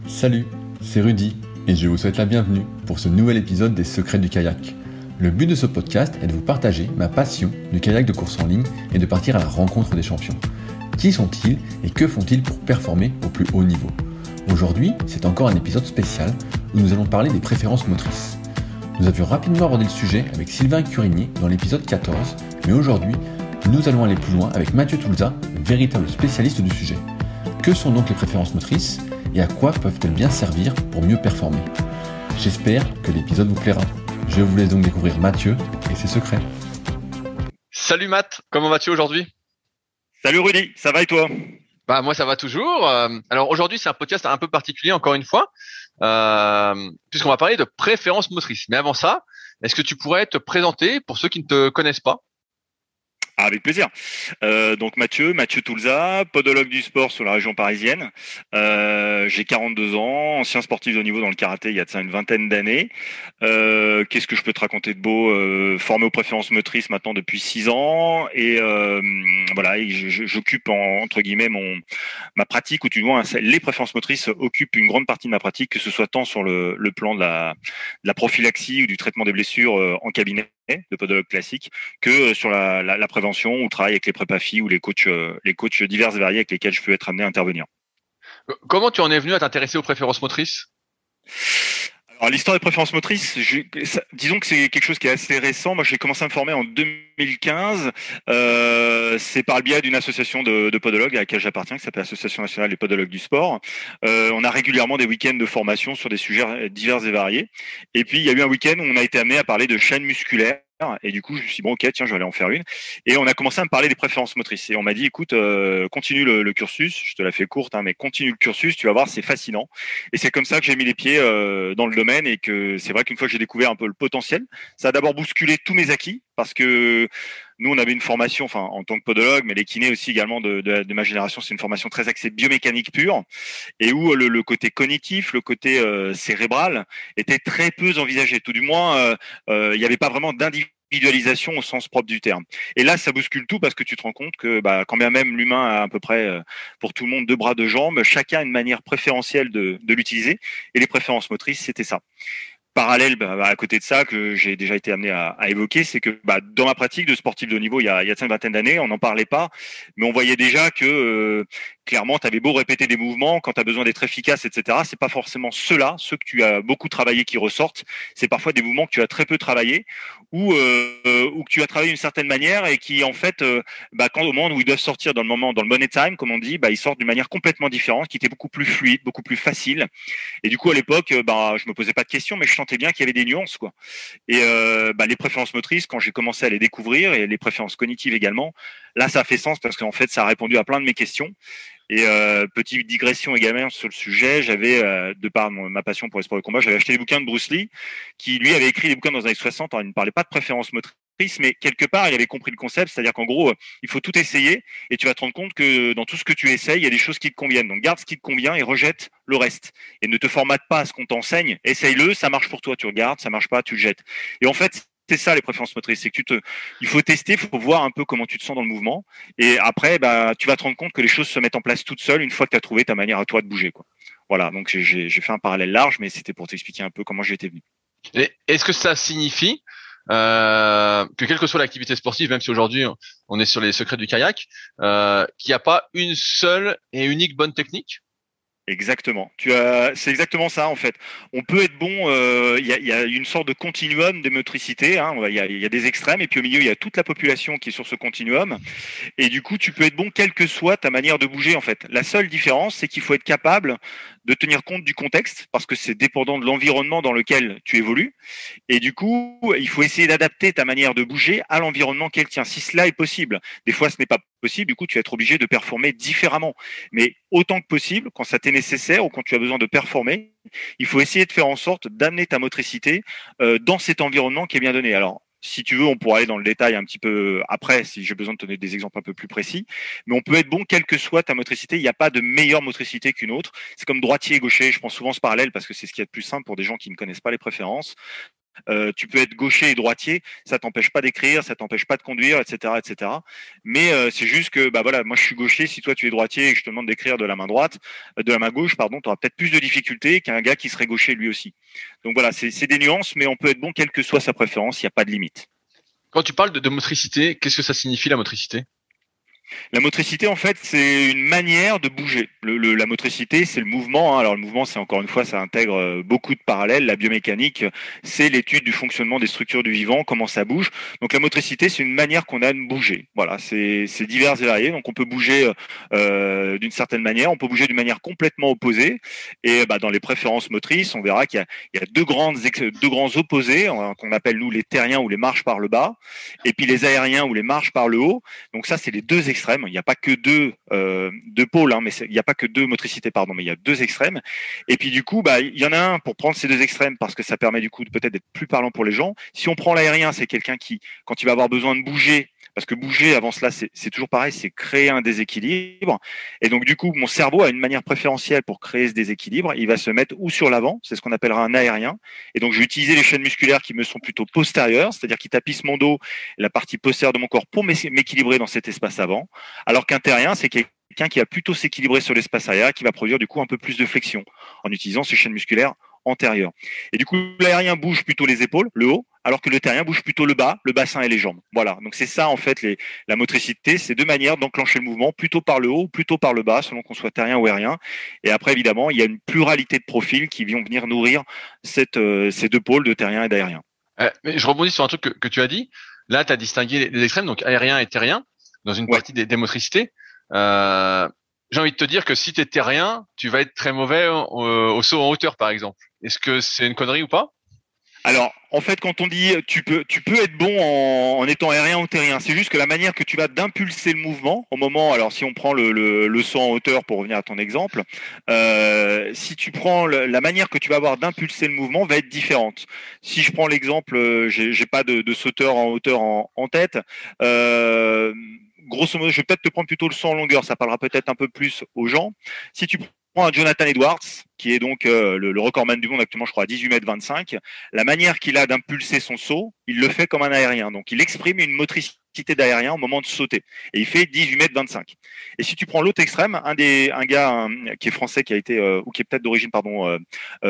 Salut, c'est Rudy et je vous souhaite la bienvenue pour ce nouvel épisode des Secrets du kayak. Le but de ce podcast est de vous partager ma passion du kayak de course en ligne et de partir à la rencontre des champions. Qui sont-ils et que font-ils pour performer au plus haut niveau? Aujourd'hui, c'est encore un épisode spécial où nous allons parler des préférences motrices. Nous avions rapidement abordé le sujet avec Sylvain Curigny dans l'épisode 14, mais aujourd'hui, nous allons aller plus loin avec Mathieu Toulza, véritable spécialiste du sujet. Que sont donc les préférences motrices et à quoi peuvent-elles bien servir pour mieux performer? J'espère que l'épisode vous plaira. Je vous laisse donc découvrir Mathieu et ses secrets. Salut Matt, comment vas-tu aujourd'hui? Salut Rudy, ça va et toi? Bah moi ça va toujours. Alors aujourd'hui c'est un podcast un peu particulier encore une fois, puisqu'on va parler de préférences motrices. Mais avant ça, est-ce que tu pourrais te présenter pour ceux qui ne te connaissent pas? Ah, avec plaisir. Donc Mathieu Toulza, podologue du sport sur la région parisienne. J'ai 42 ans, ancien sportif de haut niveau dans le karaté il y a de ça une vingtaine d'années. Qu'est-ce que je peux te raconter de beau? Formé aux préférences motrices maintenant depuis 6 ans et voilà, et j'occupe entre guillemets ma pratique, ou du moins les préférences motrices occupent une grande partie de ma pratique, que ce soit tant sur le plan de la prophylaxie ou du traitement des blessures en cabinet de podologue classique, que sur la prévention ou travail avec les prépa filles ou les coachs divers et variés avec lesquels je peux être amené à intervenir. Comment tu en es venu à t'intéresser aux préférences motrices? Alors l'histoire des préférences motrices, disons que c'est quelque chose qui est assez récent. Moi, j'ai commencé à me former en 2015. C'est par le biais d'une association de podologues à laquelle j'appartiens, qui s'appelle l'Association nationale des podologues du sport. On a régulièrement des week-ends de formation sur des sujets divers et variés. Et puis, il y a eu un week-end où on a été amené à parler de chaîne musculaire. Et du coup, je me suis dit, bon, ok, tiens, je vais aller en faire une. Et on a commencé à me parler des préférences motrices. Et on m'a dit, écoute, continue le cursus. Je te la fais courte, hein, mais continue le cursus. Tu vas voir, c'est fascinant. Et c'est comme ça que j'ai mis les pieds dans le domaine. Et que c'est vrai qu'une fois que j'ai découvert un peu le potentiel, ça a d'abord bousculé tous mes acquis. Parce que nous, on avait une formation, enfin, en tant que podologue, mais les kinés aussi également de ma génération, c'est une formation très axée biomécanique pure. Et où le côté cognitif, le côté cérébral était très peu envisagé. Tout du moins, il n'y avait pas vraiment d'individualisation au sens propre du terme. Et là, ça bouscule tout parce que tu te rends compte que quand bien même l'humain a à peu près pour tout le monde 2 bras, 2 jambes, chacun a une manière préférentielle de l'utiliser. Et les préférences motrices, c'était ça. Parallèle à côté de ça, que j'ai déjà été amené à évoquer, c'est que dans ma pratique de sportif de haut niveau il y a une vingtaine d'années, on n'en parlait pas, mais on voyait déjà que clairement, tu avais beau répéter des mouvements, quand tu as besoin d'être efficace, etc., c'est pas forcément ceux que tu as beaucoup travaillé qui ressortent. C'est parfois des mouvements que tu as très peu travaillé ou que tu as travaillé d'une certaine manière et qui, en fait, quand au moment où ils doivent sortir dans le money time, comme on dit, ils sortent d'une manière complètement différente, qui était beaucoup plus fluide, beaucoup plus facile. Et du coup, à l'époque, je me posais pas de questions, mais je sentais bien qu'il y avait des nuances, quoi. Et les préférences motrices, quand j'ai commencé à les découvrir, et les préférences cognitives également, là, ça a fait sens parce qu'en fait, ça a répondu à plein de mes questions. Et petite digression également sur le sujet, j'avais, de par ma passion pour les sports de combat, j'avais acheté des bouquins de Bruce Lee, qui lui avait écrit des bouquins dans les années 60. Alors, il ne parlait pas de préférences motrices, mais quelque part, il avait compris le concept, c'est-à-dire qu'en gros, il faut tout essayer, et tu vas te rendre compte que dans tout ce que tu essayes, il y a des choses qui te conviennent. Donc garde ce qui te convient et rejette le reste. Et ne te formate pas à ce qu'on t'enseigne, essaye-le, ça marche pour toi, tu regardes, ça marche pas, tu le jettes. Et en fait, c'est ça les préférences motrices, c'est que il faut tester, il faut voir un peu comment tu te sens dans le mouvement, et après, tu vas te rendre compte que les choses se mettent en place toutes seules une fois que tu as trouvé ta manière à toi de bouger, quoi. Voilà, donc j'ai fait un parallèle large, mais c'était pour t'expliquer un peu comment j'y étais venu. Et est-ce que ça signifie que quelle que soit l'activité sportive, même si aujourd'hui on est sur les secrets du kayak, qu'il n'y a pas une seule et unique bonne technique? Exactement. C'est exactement ça en fait. On peut être bon. Il y a une sorte de continuum de motricité, hein. Il y a des extrêmes et puis au milieu il y a toute la population qui est sur ce continuum. Et du coup, tu peux être bon quelle que soit ta manière de bouger en fait. La seule différence, c'est qu'il faut être capable de tenir compte du contexte parce que c'est dépendant de l'environnement dans lequel tu évolues. Et du coup, il faut essayer d'adapter ta manière de bouger à l'environnement qu'elle tient. Si cela est possible, des fois ce n'est pas possible. Du coup, tu vas être obligé de performer différemment. Mais autant que possible, quand ça t'est nécessaire ou quand tu as besoin de performer, il faut essayer de faire en sorte d'amener ta motricité dans cet environnement qui est bien donné. Alors, si tu veux, on pourra aller dans le détail un petit peu après, si j'ai besoin de donner des exemples un peu plus précis. Mais on peut être bon, quelle que soit ta motricité. Il n'y a pas de meilleure motricité qu'une autre. C'est comme droitier et gaucher. Je prends souvent ce parallèle parce que c'est ce qu'il y a de plus simple pour des gens qui ne connaissent pas les préférences. Tu peux être gaucher et droitier, ça t'empêche pas d'écrire, ça t'empêche pas de conduire, etc., etc. Mais c'est juste que, bah voilà, moi je suis gaucher. Si toi tu es droitier et que je te demande d'écrire de la main droite, de la main gauche, pardon, tu auras peut-être plus de difficultés qu'un gars qui serait gaucher lui aussi. Donc voilà, c'est des nuances, mais on peut être bon quelle que soit sa préférence. Il n'y a pas de limite. Quand tu parles de motricité, qu'est-ce que ça signifie la motricité? La motricité, en fait, c'est une manière de bouger. La motricité, c'est le mouvement, hein. Alors le mouvement, c'est encore une fois, ça intègre beaucoup de parallèles. La biomécanique, c'est l'étude du fonctionnement des structures du vivant, comment ça bouge. Donc la motricité, c'est une manière qu'on a de bouger. Voilà, c'est divers et varié. Donc on peut bouger d'une certaine manière, on peut bouger d'une manière complètement opposée. Et bah, dans les préférences motrices, on verra qu'il y a deux grands opposés, hein, qu'on appelle nous les terriens ou les marches par le bas, et puis les aériens ou les marches par le haut. Donc ça, c'est les deux extrêmes. Il n'y a pas que deux pôles, hein, mais il n'y a pas que deux motricités, pardon, mais il y a deux extrêmes. Et puis du coup, bah, il y en a un pour prendre ces deux extrêmes parce que ça permet du coup peut-être d'être plus parlant pour les gens. Si on prend l'aérien, c'est quelqu'un qui, quand il va avoir besoin de bouger, parce que bouger avant cela, c'est toujours pareil, c'est créer un déséquilibre. Et donc du coup, mon cerveau a une manière préférentielle pour créer ce déséquilibre. Il va se mettre ou sur l'avant, c'est ce qu'on appellera un aérien. Et donc je vais utiliser les chaînes musculaires qui me sont plutôt postérieures, c'est-à-dire qui tapissent mon dos, la partie postérieure de mon corps pour m'équilibrer dans cet espace avant. Alors qu'un terrien, c'est quelqu'un qui va plutôt s'équilibrer sur l'espace arrière, qui va produire du coup un peu plus de flexion en utilisant ses chaînes musculaires antérieures. Et du coup, l'aérien bouge plutôt les épaules, le haut, alors que le terrien bouge plutôt le bas, le bassin et les jambes. Voilà, donc c'est ça en fait la motricité, c'est deux manières d'enclencher le mouvement, plutôt par le haut, plutôt par le bas, selon qu'on soit terrien ou aérien. Et après, évidemment, il y a une pluralité de profils qui vont venir nourrir ces deux pôles de terrien et d'aérien. Mais je rebondis sur un truc que tu as dit. Là, tu as distingué les extrêmes, donc aérien et terrien, dans une partie des motricités. J'ai envie de te dire que si tu es terrien, tu vas être très mauvais au saut en hauteur, par exemple. Est-ce que c'est une connerie ou pas? Alors, en fait, quand on dit tu peux être bon en étant aérien ou terrien, c'est juste que la manière que tu vas d'impulser le mouvement au moment, alors si on prend le saut en hauteur pour revenir à ton exemple, si tu prends la manière que tu vas avoir d'impulser le mouvement va être différente. Si je prends l'exemple, j'ai pas de sauteur en hauteur en tête. Grosso modo, je vais peut-être te prendre plutôt le saut en longueur, ça parlera peut-être un peu plus aux gens. Si tu prends un Jonathan Edwards, qui est donc le recordman du monde actuellement, je crois, à 18 mètres 25, la manière qu'il a d'impulser son saut, il le fait comme un aérien. Donc, il exprime une motricité d'aérien au moment de sauter. Et il fait 18 mètres 25. Et si tu prends l'autre extrême, un gars qui est français, qui a été, ou qui est peut-être d'origine, pardon,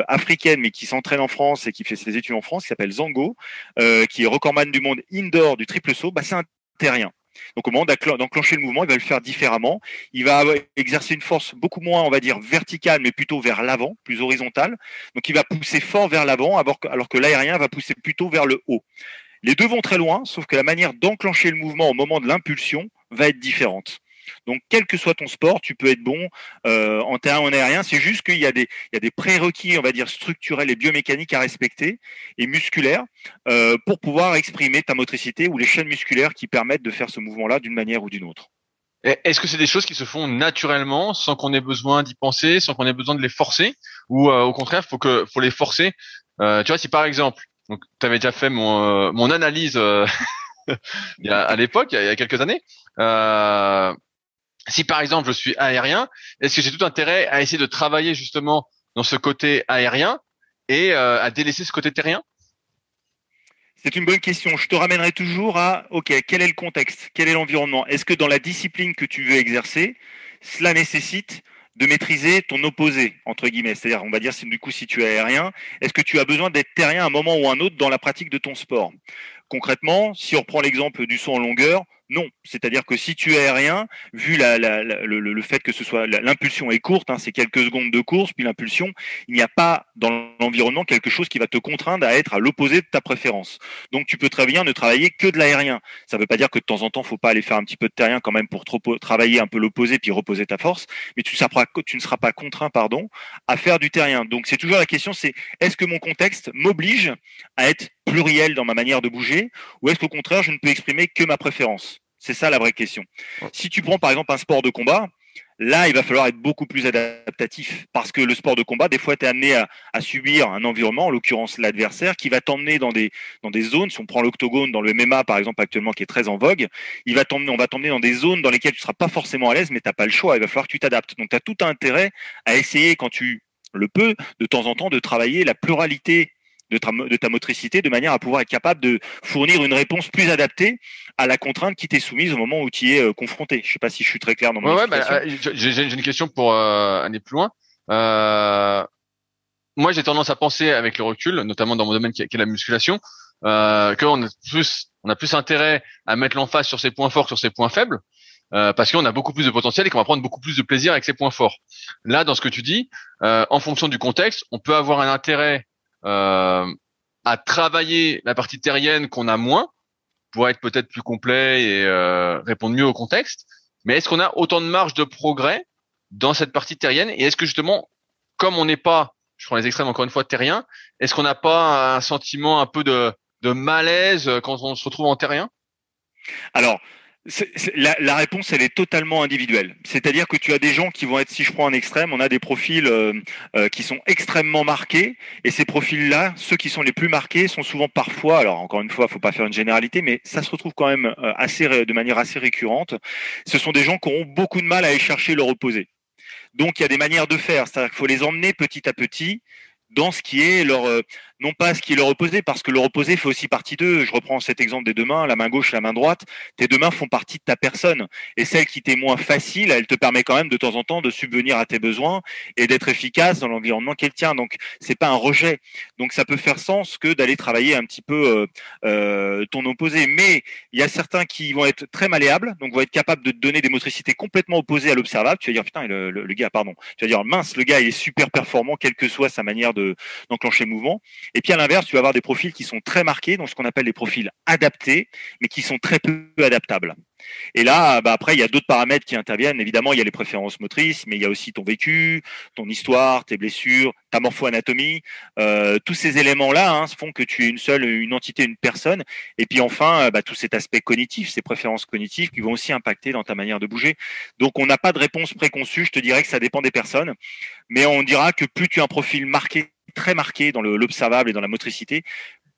africaine, mais qui s'entraîne en France et qui fait ses études en France, qui s'appelle Zango, qui est recordman du monde indoor du triple saut, bah, c'est un terrien. Donc au moment d'enclencher le mouvement, il va le faire différemment. Il va exercer une force beaucoup moins, on va dire, verticale, mais plutôt vers l'avant, plus horizontale. Donc il va pousser fort vers l'avant, alors que l'aérien va pousser plutôt vers le haut. Les deux vont très loin, sauf que la manière d'enclencher le mouvement au moment de l'impulsion va être différente. Donc, quel que soit ton sport, tu peux être bon en terrain ou en aérien. C'est juste qu'il y a des prérequis, on va dire, structurels et biomécaniques à respecter et musculaires pour pouvoir exprimer ta motricité ou les chaînes musculaires qui permettent de faire ce mouvement-là d'une manière ou d'une autre. Est-ce que c'est des choses qui se font naturellement, sans qu'on ait besoin d'y penser, sans qu'on ait besoin de les forcer, ou au contraire, faut les forcer? Tu vois, si par exemple, donc tu avais déjà fait mon analyse à l'époque, il y a quelques années. Si par exemple je suis aérien, est-ce que j'ai tout intérêt à essayer de travailler justement dans ce côté aérien et à délaisser ce côté terrien? C'est une bonne question. Je te ramènerai toujours à, ok, quel est le contexte? Quel est l'environnement? Est-ce que dans la discipline que tu veux exercer, cela nécessite de maîtriser ton opposé, entre guillemets? C'est-à-dire, on va dire, du coup, si tu es aérien, est-ce que tu as besoin d'être terrien à un moment ou un autre dans la pratique de ton sport? Concrètement, si on reprend l'exemple du saut en longueur, non. C'est-à-dire que si tu es aérien, vu le fait que ce soit l'impulsion est courte, hein, c'est quelques secondes de course, puis l'impulsion, il n'y a pas dans l'environnement quelque chose qui va te contraindre à être à l'opposé de ta préférence. Donc tu peux très bien ne travailler que de l'aérien. Ça ne veut pas dire que de temps en temps, il ne faut pas aller faire un petit peu de terrien quand même pour travailler un peu l'opposé puis reposer ta force, mais tu ne seras pas contraint, pardon, à faire du terrien. Donc c'est toujours la question, c'est est-ce que mon contexte m'oblige à être pluriel dans ma manière de bouger, ou est-ce qu'au contraire, je ne peux exprimer que ma préférence? C'est ça la vraie question. Si tu prends par exemple un sport de combat, là, il va falloir être beaucoup plus adaptatif parce que le sport de combat, des fois, tu es amené à subir un environnement, en l'occurrence l'adversaire, qui va t'emmener dans des zones. Si on prend l'octogone dans le MMA, par exemple, actuellement, qui est très en vogue, on va t'emmener dans des zones dans lesquelles tu ne seras pas forcément à l'aise, mais tu n'as pas le choix. Il va falloir que tu t'adaptes. Donc, tu as tout intérêt à essayer, quand tu le peux, de temps en temps, de travailler la pluralité de ta motricité, de manière à pouvoir être capable de fournir une réponse plus adaptée à la contrainte qui t'est soumise au moment où tu y es confronté. Je sais pas si je suis très clair dans mon explication. J'ai une question pour aller plus loin. Moi, j'ai tendance à penser avec le recul, notamment dans mon domaine qui est la musculation, qu'on a plus intérêt à mettre l'emphase sur ses points forts que sur ses points faibles, parce qu'on a beaucoup plus de potentiel et qu'on va prendre beaucoup plus de plaisir avec ses points forts. Là, dans ce que tu dis, en fonction du contexte, on peut avoir un intérêt à travailler la partie terrienne qu'on a moins, pour être peut-être plus complet et répondre mieux au contexte. Mais est-ce qu'on a autant de marge de progrès dans cette partie terrienne? Et est-ce que justement, comme on n'est pas, je prends les extrêmes encore une fois, terrien, est-ce qu'on n'a pas un sentiment un peu de malaise quand on se retrouve en terrien? Alors, la réponse, elle est totalement individuelle. C'est-à-dire que tu as des gens qui vont être, si je prends un extrême, on a des profils qui sont extrêmement marqués, et ces profils-là, ceux qui sont les plus marqués, sont souvent parfois, alors encore une fois, il faut pas faire une généralité, mais ça se retrouve quand même de manière assez récurrente. Ce sont des gens qui auront beaucoup de mal à aller chercher leur opposé. Donc il y a des manières de faire, c'est-à-dire qu'il faut les emmener petit à petit dans ce qui est leur, non pas ce qui est leur opposé, parce que leur opposé fait aussi partie d'eux. Je reprends cet exemple des deux mains, la main gauche et la main droite. Tes deux mains font partie de ta personne. Et celle qui t'est moins facile, elle te permet quand même de temps en temps de subvenir à tes besoins et d'être efficace dans l'environnement qu'elle tient. Donc, c'est pas un rejet. Donc, ça peut faire sens que d'aller travailler un petit peu ton opposé. Mais il y a certains qui vont être très malléables, donc vont être capables de te donner des motricités complètement opposées à l'observable. Tu vas dire, putain, le gars, pardon. Tu vas dire, mince, le gars, il est super performant, quelle que soit sa manière d'enclencher le mouvement. Et puis à l'inverse, tu vas avoir des profils qui sont très marqués, donc ce qu'on appelle les profils adaptés, mais qui sont très peu adaptables. Et là, après, il y a d'autres paramètres qui interviennent. Évidemment, il y a les préférences motrices, mais il y a aussi ton vécu, ton histoire, tes blessures, ta morpho-anatomie. Tous ces éléments-là font que tu es une entité, une personne. Et puis enfin, tout cet aspect cognitif, ces préférences cognitives qui vont aussi impacter dans ta manière de bouger. Donc, on n'a pas de réponse préconçue. Je te dirais que ça dépend des personnes. Mais on dira que plus tu as un profil marqué, très marqué dans l'observable et dans la motricité,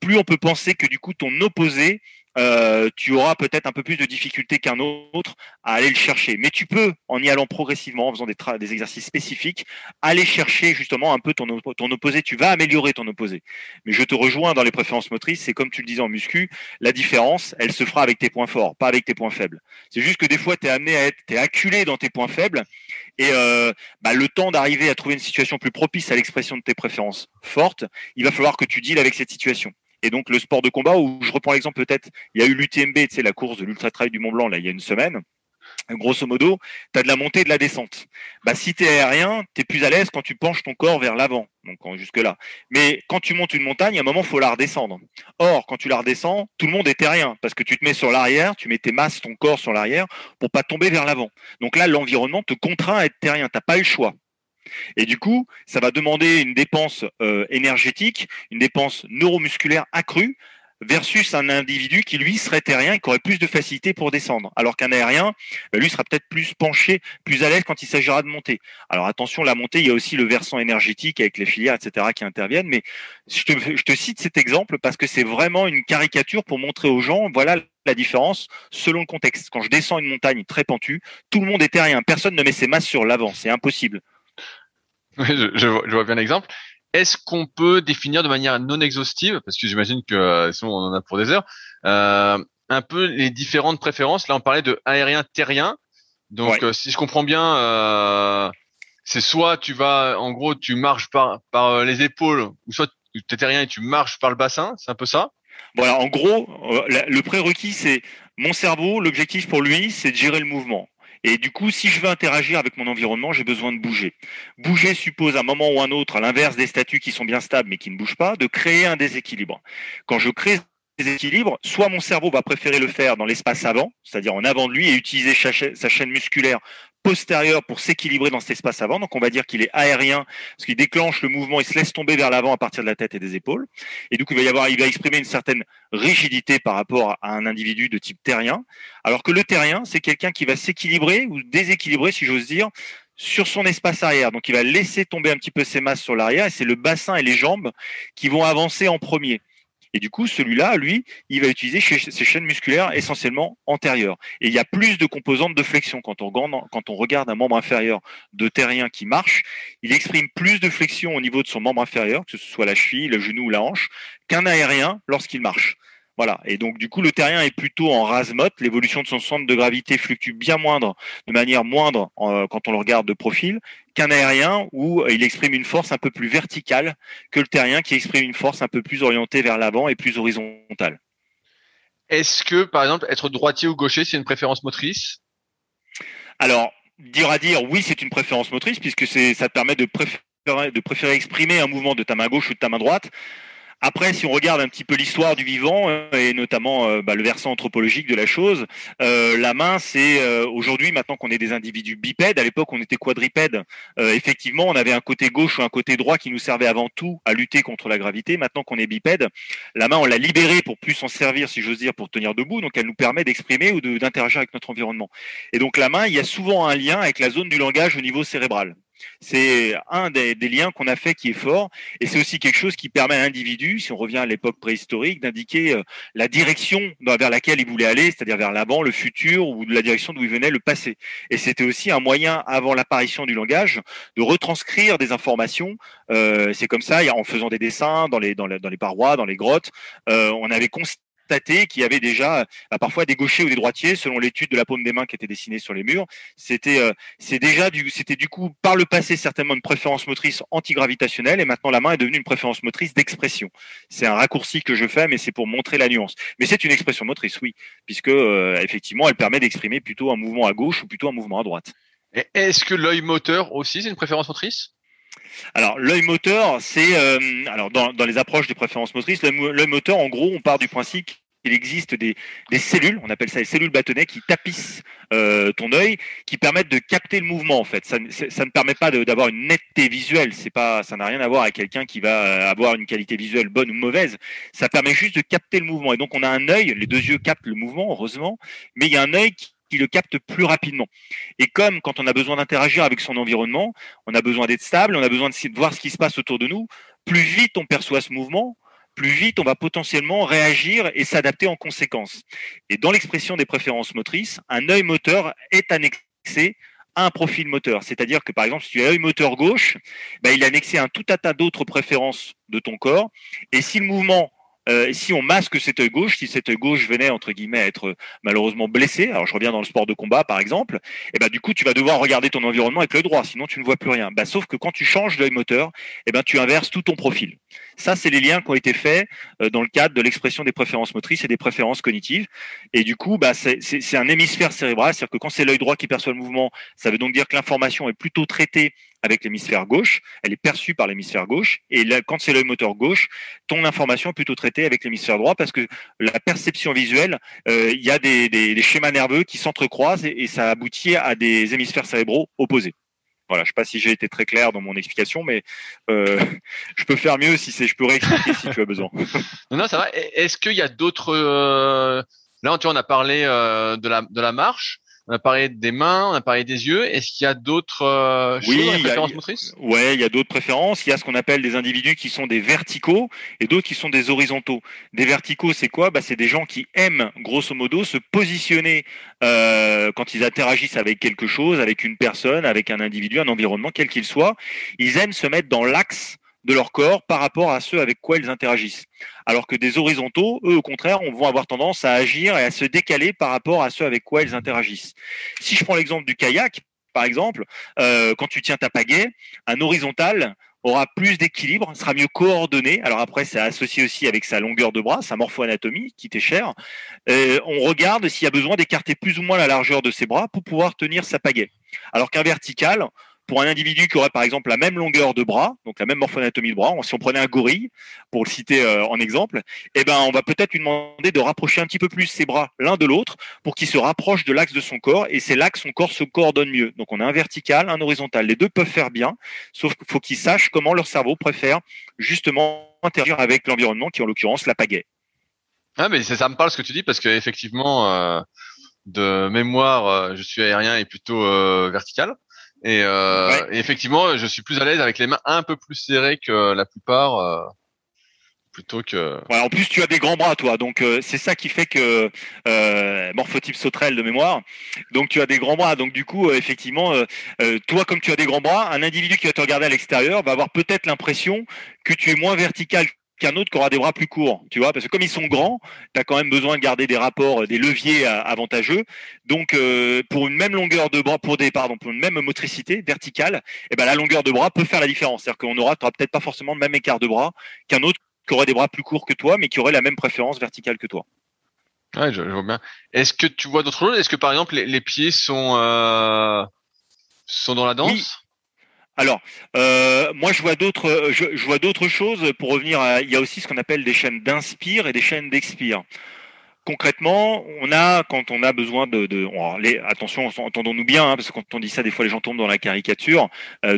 plus on peut penser que du coup, ton opposé, tu auras peut-être un peu plus de difficulté qu'un autre à aller le chercher. Mais tu peux, en y allant progressivement, en faisant des exercices spécifiques, aller chercher justement un peu ton opposé. Tu vas améliorer ton opposé. Mais je te rejoins dans les préférences motrices. C'est comme tu le disais en muscu, la différence, elle se fera avec tes points forts, pas avec tes points faibles. C'est juste que des fois, t'es acculé dans tes points faibles. Et le temps d'arriver à trouver une situation plus propice à l'expression de tes préférences fortes, il va falloir que tu deals avec cette situation. Et donc le sport de combat, où je reprends l'exemple peut-être, il y a eu l'UTMB, tu sais, la course de l'Ultra Trail du Mont Blanc, là, il y a une semaine. Grosso modo, tu as de la montée et de la descente. Si tu es aérien, tu es plus à l'aise quand tu penches ton corps vers l'avant, donc jusque-là. Mais quand tu montes une montagne, à un moment, il faut la redescendre. Or, quand tu la redescends, tout le monde est terrien, parce que tu te mets sur l'arrière, tu mets tes masses, ton corps sur l'arrière, pour pas tomber vers l'avant. Donc là, l'environnement te contraint à être terrien, tu n'as pas eu le choix. Et du coup, ça va demander une dépense énergétique, une dépense neuromusculaire accrue, versus un individu qui, lui, serait terrien et qui aurait plus de facilité pour descendre. Alors qu'un aérien, lui, sera peut-être plus penché, plus à l'aise quand il s'agira de monter. Alors attention, la montée, il y a aussi le versant énergétique avec les filières, etc., qui interviennent. Mais je te cite cet exemple parce que c'est vraiment une caricature pour montrer aux gens, voilà la différence selon le contexte. Quand je descends une montagne très pentue, tout le monde est terrien. Personne ne met ses masses sur l'avant. C'est impossible. Oui, je vois bien l'exemple. Est-ce qu'on peut définir de manière non exhaustive, parce que j'imagine que sinon on en a pour des heures, un peu les différentes préférences? Là, on parlait de aérien, terrien. Donc, Ouais. si je comprends bien, c'est soit tu vas, en gros, tu marches par les épaules, ou soit tu es terrien et tu marches par le bassin. C'est un peu ça? Voilà, en gros, le prérequis, c'est mon cerveau, l'objectif pour lui, c'est de gérer le mouvement. Et du coup, si je veux interagir avec mon environnement, j'ai besoin de bouger. Bouger suppose à un moment ou un autre, à l'inverse des statuts qui sont bien stables mais qui ne bougent pas, de créer un déséquilibre. Quand je crée ce déséquilibre, soit mon cerveau va préférer le faire dans l'espace avant, c'est-à-dire en avant de lui, et utiliser sa chaîne musculaire postérieure pour s'équilibrer dans cet espace avant. Donc on va dire qu'il est aérien, parce qu'il déclenche le mouvement, il se laisse tomber vers l'avant à partir de la tête et des épaules. Et donc il va exprimer une certaine rigidité par rapport à un individu de type terrien. Alors que le terrien, c'est quelqu'un qui va s'équilibrer ou déséquilibrer, si j'ose dire, sur son espace arrière. Donc il va laisser tomber un petit peu ses masses sur l'arrière, et c'est le bassin et les jambes qui vont avancer en premier. Et du coup, celui-là, lui, il va utiliser ses chaînes musculaires essentiellement antérieures. Et il y a plus de composantes de flexion. Quand on regarde un membre inférieur de terrien qui marche, il exprime plus de flexion au niveau de son membre inférieur, que ce soit la cheville, le genou ou la hanche, qu'un aérien lorsqu'il marche. Voilà. Et donc, du coup, le terrien est plutôt en rase-motte. L'évolution de son centre de gravité fluctue de manière moindre quand on le regarde de profil, qu'un aérien où il exprime une force un peu plus verticale que le terrien qui exprime une force un peu plus orientée vers l'avant et plus horizontale. Est-ce que, par exemple, être droitier ou gaucher, c'est une préférence motrice? Alors, dire à dire, oui, c'est une préférence motrice puisque ça te permet de préférer exprimer un mouvement de ta main gauche ou de ta main droite. Après, si on regarde un petit peu l'histoire du vivant et notamment le versant anthropologique de la chose, la main, c'est aujourd'hui, maintenant qu'on est des individus bipèdes, à l'époque on était quadripèdes, effectivement on avait un côté gauche ou un côté droit qui nous servait avant tout à lutter contre la gravité. Maintenant qu'on est bipède, la main on l'a libérée pour plus s'en servir, si j'ose dire, pour tenir debout, donc elle nous permet d'exprimer ou d'interagir avec notre environnement. Et donc la main, il y a souvent un lien avec la zone du langage au niveau cérébral. C'est un des liens qu'on a fait qui est fort, et c'est aussi quelque chose qui permet à l'individu, si on revient à l'époque préhistorique, d'indiquer la direction vers laquelle il voulait aller, c'est-à-dire vers l'avant, le futur, ou de la direction d'où il venait, le passé. Et c'était aussi un moyen, avant l'apparition du langage, de retranscrire des informations. C'est comme ça, en faisant des dessins dans les parois, dans les grottes, on avait constaté qu'il y avait déjà parfois des gauchers ou des droitiers selon l'étude de la paume des mains qui était dessinée sur les murs. C'était du coup par le passé certainement une préférence motrice antigravitationnelle, et maintenant la main est devenue une préférence motrice d'expression. C'est un raccourci que je fais, mais c'est pour montrer la nuance. Mais c'est une expression motrice, oui, puisque effectivement elle permet d'exprimer plutôt un mouvement à gauche ou plutôt un mouvement à droite. Et est-ce que l'œil moteur aussi, c'est une préférence motrice? Alors l'œil moteur, c'est alors dans les approches des préférences motrices, l'œil moteur, en gros, on part du principe qu'il existe des cellules, on appelle ça les cellules bâtonnets, qui tapissent ton œil, qui permettent de capter le mouvement. En fait, ça ne permet pas d'avoir une netteté visuelle. Ça n'a rien à voir avec quelqu'un qui va avoir une qualité visuelle bonne ou mauvaise. Ça permet juste de capter le mouvement. Et donc on a un œil, les deux yeux captent le mouvement, heureusement, mais il y a un œil qui le capte plus rapidement. Et comme quand on a besoin d'interagir avec son environnement, on a besoin d'être stable, on a besoin de voir ce qui se passe autour de nous, plus vite on perçoit ce mouvement, plus vite on va potentiellement réagir et s'adapter en conséquence. Et dans l'expression des préférences motrices, un œil moteur est annexé à un profil moteur. C'est-à-dire que par exemple, si tu as l'œil moteur gauche, il est annexé à un tout un tas d'autres préférences de ton corps. Et si le mouvement si on masque cet œil gauche, si cet œil gauche venait entre guillemets à être malheureusement blessé, alors je reviens dans le sport de combat par exemple, et du coup tu vas devoir regarder ton environnement avec l'œil droit, sinon tu ne vois plus rien. Sauf que quand tu changes d'œil moteur, tu inverses tout ton profil. Ça, c'est les liens qui ont été faits dans le cadre de l'expression des préférences motrices et des préférences cognitives. Et du coup, c'est un hémisphère cérébral, c'est-à-dire que quand c'est l'œil droit qui perçoit le mouvement, ça veut donc dire que l'information est plutôt traitée avec l'hémisphère gauche, elle est perçue par l'hémisphère gauche, et là, quand c'est l'œil moteur gauche, ton information est plutôt traitée avec l'hémisphère droit, parce que la perception visuelle, il y a des schémas nerveux qui s'entrecroisent et ça aboutit à des hémisphères cérébraux opposés. Voilà, je ne sais pas si j'ai été très clair dans mon explication, mais je peux faire mieux je peux réexpliquer si tu as besoin. Non, ça va. Est-ce qu'il y a d'autres là, tu vois, on a parlé de la marche. On a parlé des mains, on a parlé des yeux. Est-ce qu'il y a d'autres choses dans les préférences motrices? Ouais, il y a d'autres préférences. Il y a ce qu'on appelle des individus qui sont des verticaux et d'autres qui sont des horizontaux. Des verticaux, c'est quoi? C'est des gens qui aiment, grosso modo, se positionner quand ils interagissent avec quelque chose, avec une personne, avec un individu, un environnement, quel qu'il soit. Ils aiment se mettre dans l'axe de leur corps par rapport à ceux avec quoi ils interagissent. Alors que des horizontaux, eux, au contraire, vont avoir tendance à agir et à se décaler par rapport à ceux avec quoi ils interagissent. Si je prends l'exemple du kayak, par exemple, quand tu tiens ta pagaie, un horizontal aura plus d'équilibre, sera mieux coordonné. Alors après, c'est associé aussi avec sa longueur de bras, sa morpho-anatomie, qui t'est chère. On regarde s'il y a besoin d'écarter plus ou moins la largeur de ses bras pour pouvoir tenir sa pagaie. Alors qu'un vertical, pour un individu qui aurait par exemple la même longueur de bras, donc la même morphoanatomie de bras, si on prenait un gorille, pour le citer en exemple, on va peut-être lui demander de rapprocher un petit peu plus ses bras l'un de l'autre pour qu'il se rapproche de l'axe de son corps, et c'est là que son corps se coordonne mieux. Donc on a un vertical, un horizontal. Les deux peuvent faire bien, sauf qu'il faut qu'ils sachent comment leur cerveau préfère justement interagir avec l'environnement, qui est en l'occurrence la pagaie. Ah, mais ça me parle ce que tu dis, parce que effectivement, de mémoire, je suis aérien et plutôt vertical. Et effectivement, je suis plus à l'aise avec les mains un peu plus serrées que la plupart. plutôt que. Ouais, en plus, tu as des grands bras, toi. Donc, c'est ça qui fait que morphotype sauterelle de mémoire. Donc, tu as des grands bras. Donc, du coup, effectivement, toi, comme tu as des grands bras, un individu qui va te regarder à l'extérieur va avoir peut-être l'impression que tu es moins vertical qu'un autre qui aura des bras plus courts, tu vois, parce que comme ils sont grands, tu as quand même besoin de garder des rapports, des leviers avantageux. Donc, pour une même longueur de bras, pour une même motricité verticale, eh ben, la longueur de bras peut faire la différence. C'est-à-dire qu'on aura, t'auras peut-être pas forcément le même écart de bras qu'un autre qui aurait des bras plus courts que toi, mais qui aurait la même préférence verticale que toi. Ouais, je vois bien. Est-ce que tu vois d'autres choses? Est-ce que par exemple les pieds sont dans la Oui. danse? Alors, moi, je vois d'autres choses. Pour revenir il y a aussi ce qu'on appelle des chaînes d'inspire et des chaînes d'expire. Concrètement, quand on a besoin attention, entendons-nous bien, hein, parce que quand on dit ça, des fois les gens tombent dans la caricature.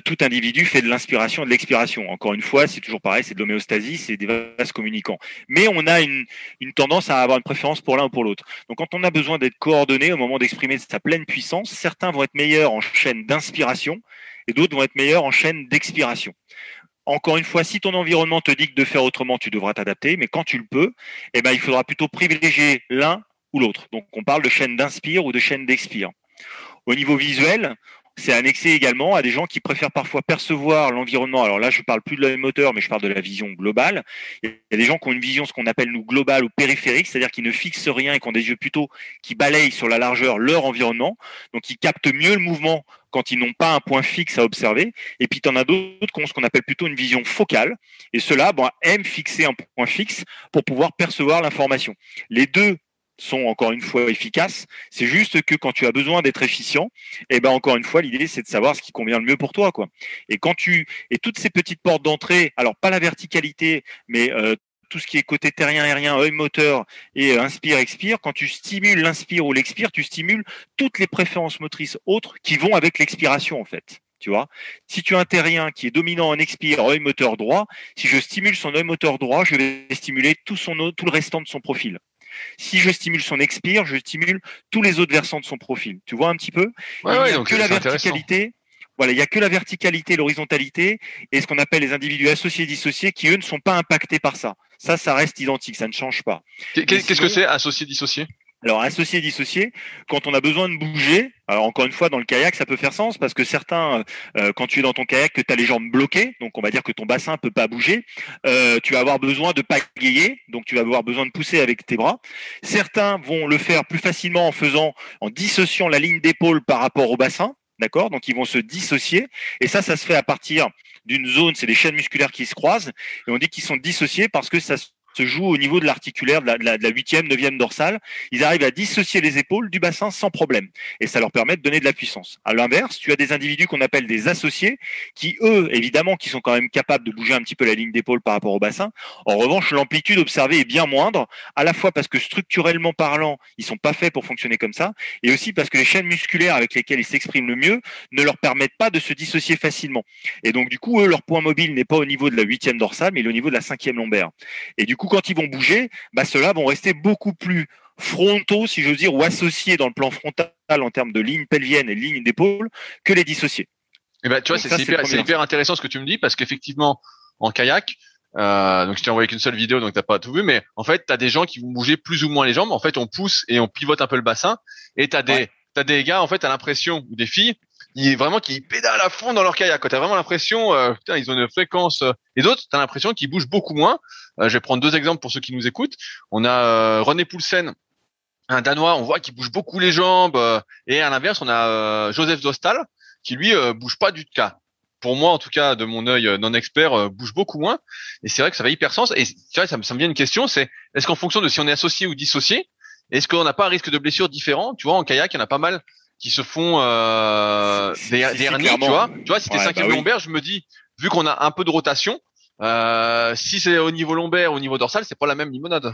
Tout individu fait de l'inspiration et de l'expiration. Encore une fois, c'est toujours pareil, c'est de l'homéostasie, c'est des vases communicants. Mais on a une tendance à avoir une préférence pour l'un ou pour l'autre. Donc, quand on a besoin d'être coordonné au moment d'exprimer sa pleine puissance, certains vont être meilleurs en chaîne d'inspiration et d'autres vont être meilleurs en chaîne d'expiration. Encore une fois, si ton environnement te dit de faire autrement, tu devras t'adapter, mais quand tu le peux, eh ben, il faudra plutôt privilégier l'un ou l'autre. Donc, on parle de chaîne d'inspire ou de chaîne d'expire. Au niveau visuel, c'est annexé également à des gens qui préfèrent parfois percevoir l'environnement. Alors là, je ne parle plus de l'œil moteur, mais je parle de la vision globale. Il y a des gens qui ont une vision, ce qu'on appelle nous globale ou périphérique, c'est-à-dire qui ne fixent rien et qui ont des yeux plutôt qui balayent sur la largeur leur environnement, donc ils captent mieux le mouvement quand ils n'ont pas un point fixe à observer. Et puis, tu en as d'autres qui ont ce qu'on appelle plutôt une vision focale. Et ceux-là aiment fixer un point fixe pour pouvoir percevoir l'information. Les deux sont encore une fois efficaces. C'est juste que quand tu as besoin d'être efficient, et ben encore une fois, l'idée c'est de savoir ce qui convient le mieux pour toi, quoi. Et toutes ces petites portes d'entrée, alors pas la verticalité, mais tout ce qui est côté terrien, aérien, œil moteur et inspire, expire, quand tu stimules l'inspire ou l'expire, tu stimules toutes les préférences motrices autres qui vont avec l'expiration, en fait. Tu vois, si tu as un terrien qui est dominant en expire, œil moteur droit, si je stimule son œil moteur droit, je vais stimuler tout le restant de son profil. Si je stimule son expire, je stimule tous les autres versants de son profil. Tu vois un petit peu? Ouais, Il n'y ouais, a donc que la c'est intéressant. verticalité. Voilà, il n'y a que la verticalité, l'horizontalité et ce qu'on appelle les individus associés et dissociés qui, eux, ne sont pas impactés par ça. Ça reste identique, ça ne change pas. Qu'est-ce que c'est associé-dissocié? Alors, associé et dissocié, quand on a besoin de bouger, alors encore une fois, dans le kayak, ça peut faire sens parce que certains, quand tu es dans ton kayak, que tu as les jambes bloquées, donc on va dire que ton bassin peut pas bouger, tu vas avoir besoin de pagayer, donc tu vas avoir besoin de pousser avec tes bras. Certains vont le faire plus facilement en dissociant la ligne d'épaule par rapport au bassin, d'accord? Donc ils vont se dissocier, et ça se fait à partir d'une zone, c'est des chaînes musculaires qui se croisent, et on dit qu'ils sont dissociés parce que ça se joue au niveau de l'articulaire de la 8e, 9e dorsale. Ils arrivent à dissocier les épaules du bassin sans problème. Et ça leur permet de donner de la puissance. À l'inverse, tu as des individus qu'on appelle des associés qui, eux, évidemment, qui sont quand même capables de bouger un petit peu la ligne d'épaule par rapport au bassin. En revanche, l'amplitude observée est bien moindre, à la fois parce que structurellement parlant, ils sont pas faits pour fonctionner comme ça, et aussi parce que les chaînes musculaires avec lesquelles ils s'expriment le mieux ne leur permettent pas de se dissocier facilement. Et donc, du coup, eux, leur point mobile n'est pas au niveau de la 8e dorsale, mais il est au niveau de la 5e lombaire. Et du coup, quand ils vont bouger, ceux-là vont rester beaucoup plus frontaux, si j'ose dire, ou associés dans le plan frontal en termes de ligne pelvienne et ligne d'épaule que les dissociés. Et ben, tu vois, c'est hyper intéressant ce que tu me dis parce qu'effectivement, en kayak, donc je t'ai envoyé qu'une seule vidéo, donc t'as pas tout vu, mais en fait, t'as des gens qui vont bouger plus ou moins les jambes. En fait, on pousse et on pivote un peu le bassin, et t'as des gars, en fait, t'as l'impression, ou des filles, qui pédalent à fond dans leur kayak. T'as vraiment l'impression, putain, ils ont une fréquence. Et d'autres, t'as l'impression qu'ils bougent beaucoup moins. Je vais prendre deux exemples pour ceux qui nous écoutent. On a René Poulsen, un Danois, on voit qu'il bouge beaucoup les jambes. Et à l'inverse, on a Joseph Dostal, qui lui bouge pas du tout. Pour moi, en tout cas, de mon œil non expert, bouge beaucoup moins. Et c'est vrai que ça va hyper sens. Et tu vois, ça me vient une question, c'est est-ce qu'en fonction de si on est associé ou dissocié, est-ce qu'on n'a pas un risque de blessure différent? Tu vois, en kayak, il y en a pas mal qui se font des hernies, tu vois. Tu vois, si t'es cinquième lombaire, je me dis, vu qu'on a un peu de rotation, si c'est au niveau lombaire ou au niveau dorsal, c'est pas la même limonade.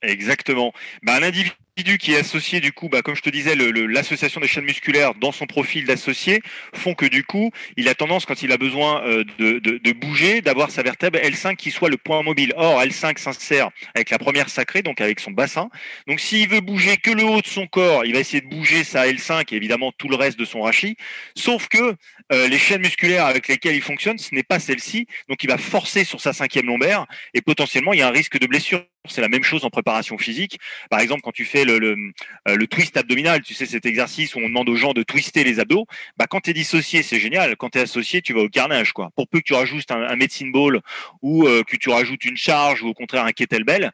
Exactement. Un individu qui est associé du coup, comme je te disais, l'association des chaînes musculaires dans son profil d'associé font que du coup, il a tendance quand il a besoin de bouger, d'avoir sa vertèbre L5 qui soit le point mobile. Or, L5 s'insère avec la première sacrée, donc avec son bassin. Donc, s'il veut bouger que le haut de son corps, il va essayer de bouger sa L5 et évidemment tout le reste de son rachis. Sauf que les chaînes musculaires avec lesquelles il fonctionne, ce n'est pas celle-ci. Donc, il va forcer sur sa cinquième lombaire et potentiellement, il y a un risque de blessure. C'est la même chose en préparation physique. Par exemple, quand tu fais le twist abdominal, tu sais, cet exercice où on demande aux gens de twister les abdos, quand tu es dissocié, c'est génial. Quand tu es associé, tu vas au carnage, quoi. Pour peu que tu rajoutes un medicine ball ou que tu rajoutes une charge ou au contraire un kettlebell,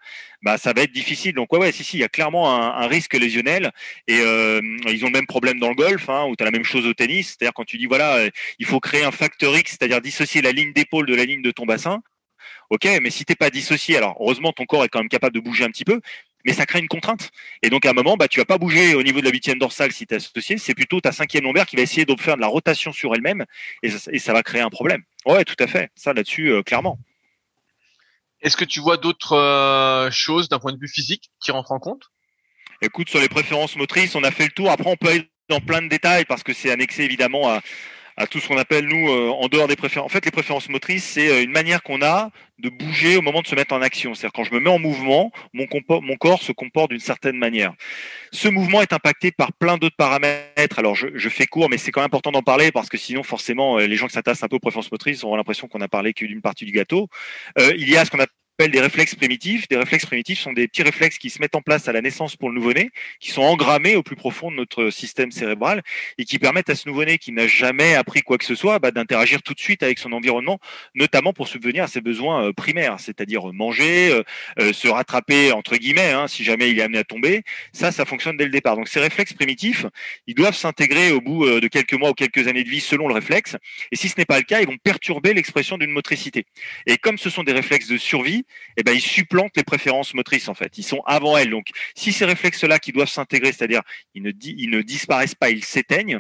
ça va être difficile. Donc, si, il y a clairement un risque lésionnel. Et ils ont le même problème dans le golf, où tu as la même chose au tennis. C'est-à-dire quand tu dis, il faut créer un facteur X, c'est-à-dire dissocier la ligne d'épaule de la ligne de ton bassin. Ok, mais si t'es pas dissocié, alors heureusement ton corps est quand même capable de bouger un petit peu, mais ça crée une contrainte. Et donc à un moment, tu vas pas bouger au niveau de la huitième dorsale si t'es associé, c'est plutôt ta cinquième lombaire qui va essayer de faire de la rotation sur elle-même, et ça va créer un problème. Ouais, tout à fait. Ça là-dessus, clairement. Est-ce que tu vois d'autres choses d'un point de vue physique qui rentrent en compte? Écoute, sur les préférences motrices, on a fait le tour. Après, on peut aller dans plein de détails parce que c'est annexé évidemment à tout ce qu'on appelle, nous, en dehors des préférences. En fait, les préférences motrices, c'est une manière qu'on a de bouger au moment de se mettre en action. C'est-à-dire quand je me mets en mouvement, mon corps se comporte d'une certaine manière. Ce mouvement est impacté par plein d'autres paramètres. Alors, je fais court, mais c'est quand même important d'en parler parce que sinon, forcément, les gens qui s'intéressent un peu aux préférences motrices auront l'impression qu'on a parlé que d'une partie du gâteau. Il y a ce qu'on appelle des réflexes primitifs. Des réflexes primitifs sont des petits réflexes qui se mettent en place à la naissance pour le nouveau-né, qui sont engrammés au plus profond de notre système cérébral et qui permettent à ce nouveau-né qui n'a jamais appris quoi que ce soit d'interagir tout de suite avec son environnement, notamment pour subvenir à ses besoins primaires, c'est-à-dire manger, se rattraper entre guillemets, si jamais il est amené à tomber. Ça fonctionne dès le départ. Donc ces réflexes primitifs, ils doivent s'intégrer au bout de quelques mois ou quelques années de vie selon le réflexe. Et si ce n'est pas le cas, ils vont perturber l'expression d'une motricité. Et comme ce sont des réflexes de survie, ils supplantent les préférences motrices en fait. Ils sont avant elles. Donc, si ces réflexes-là qui doivent s'intégrer, c'est-à-dire ils ne disparaissent pas, ils s'éteignent,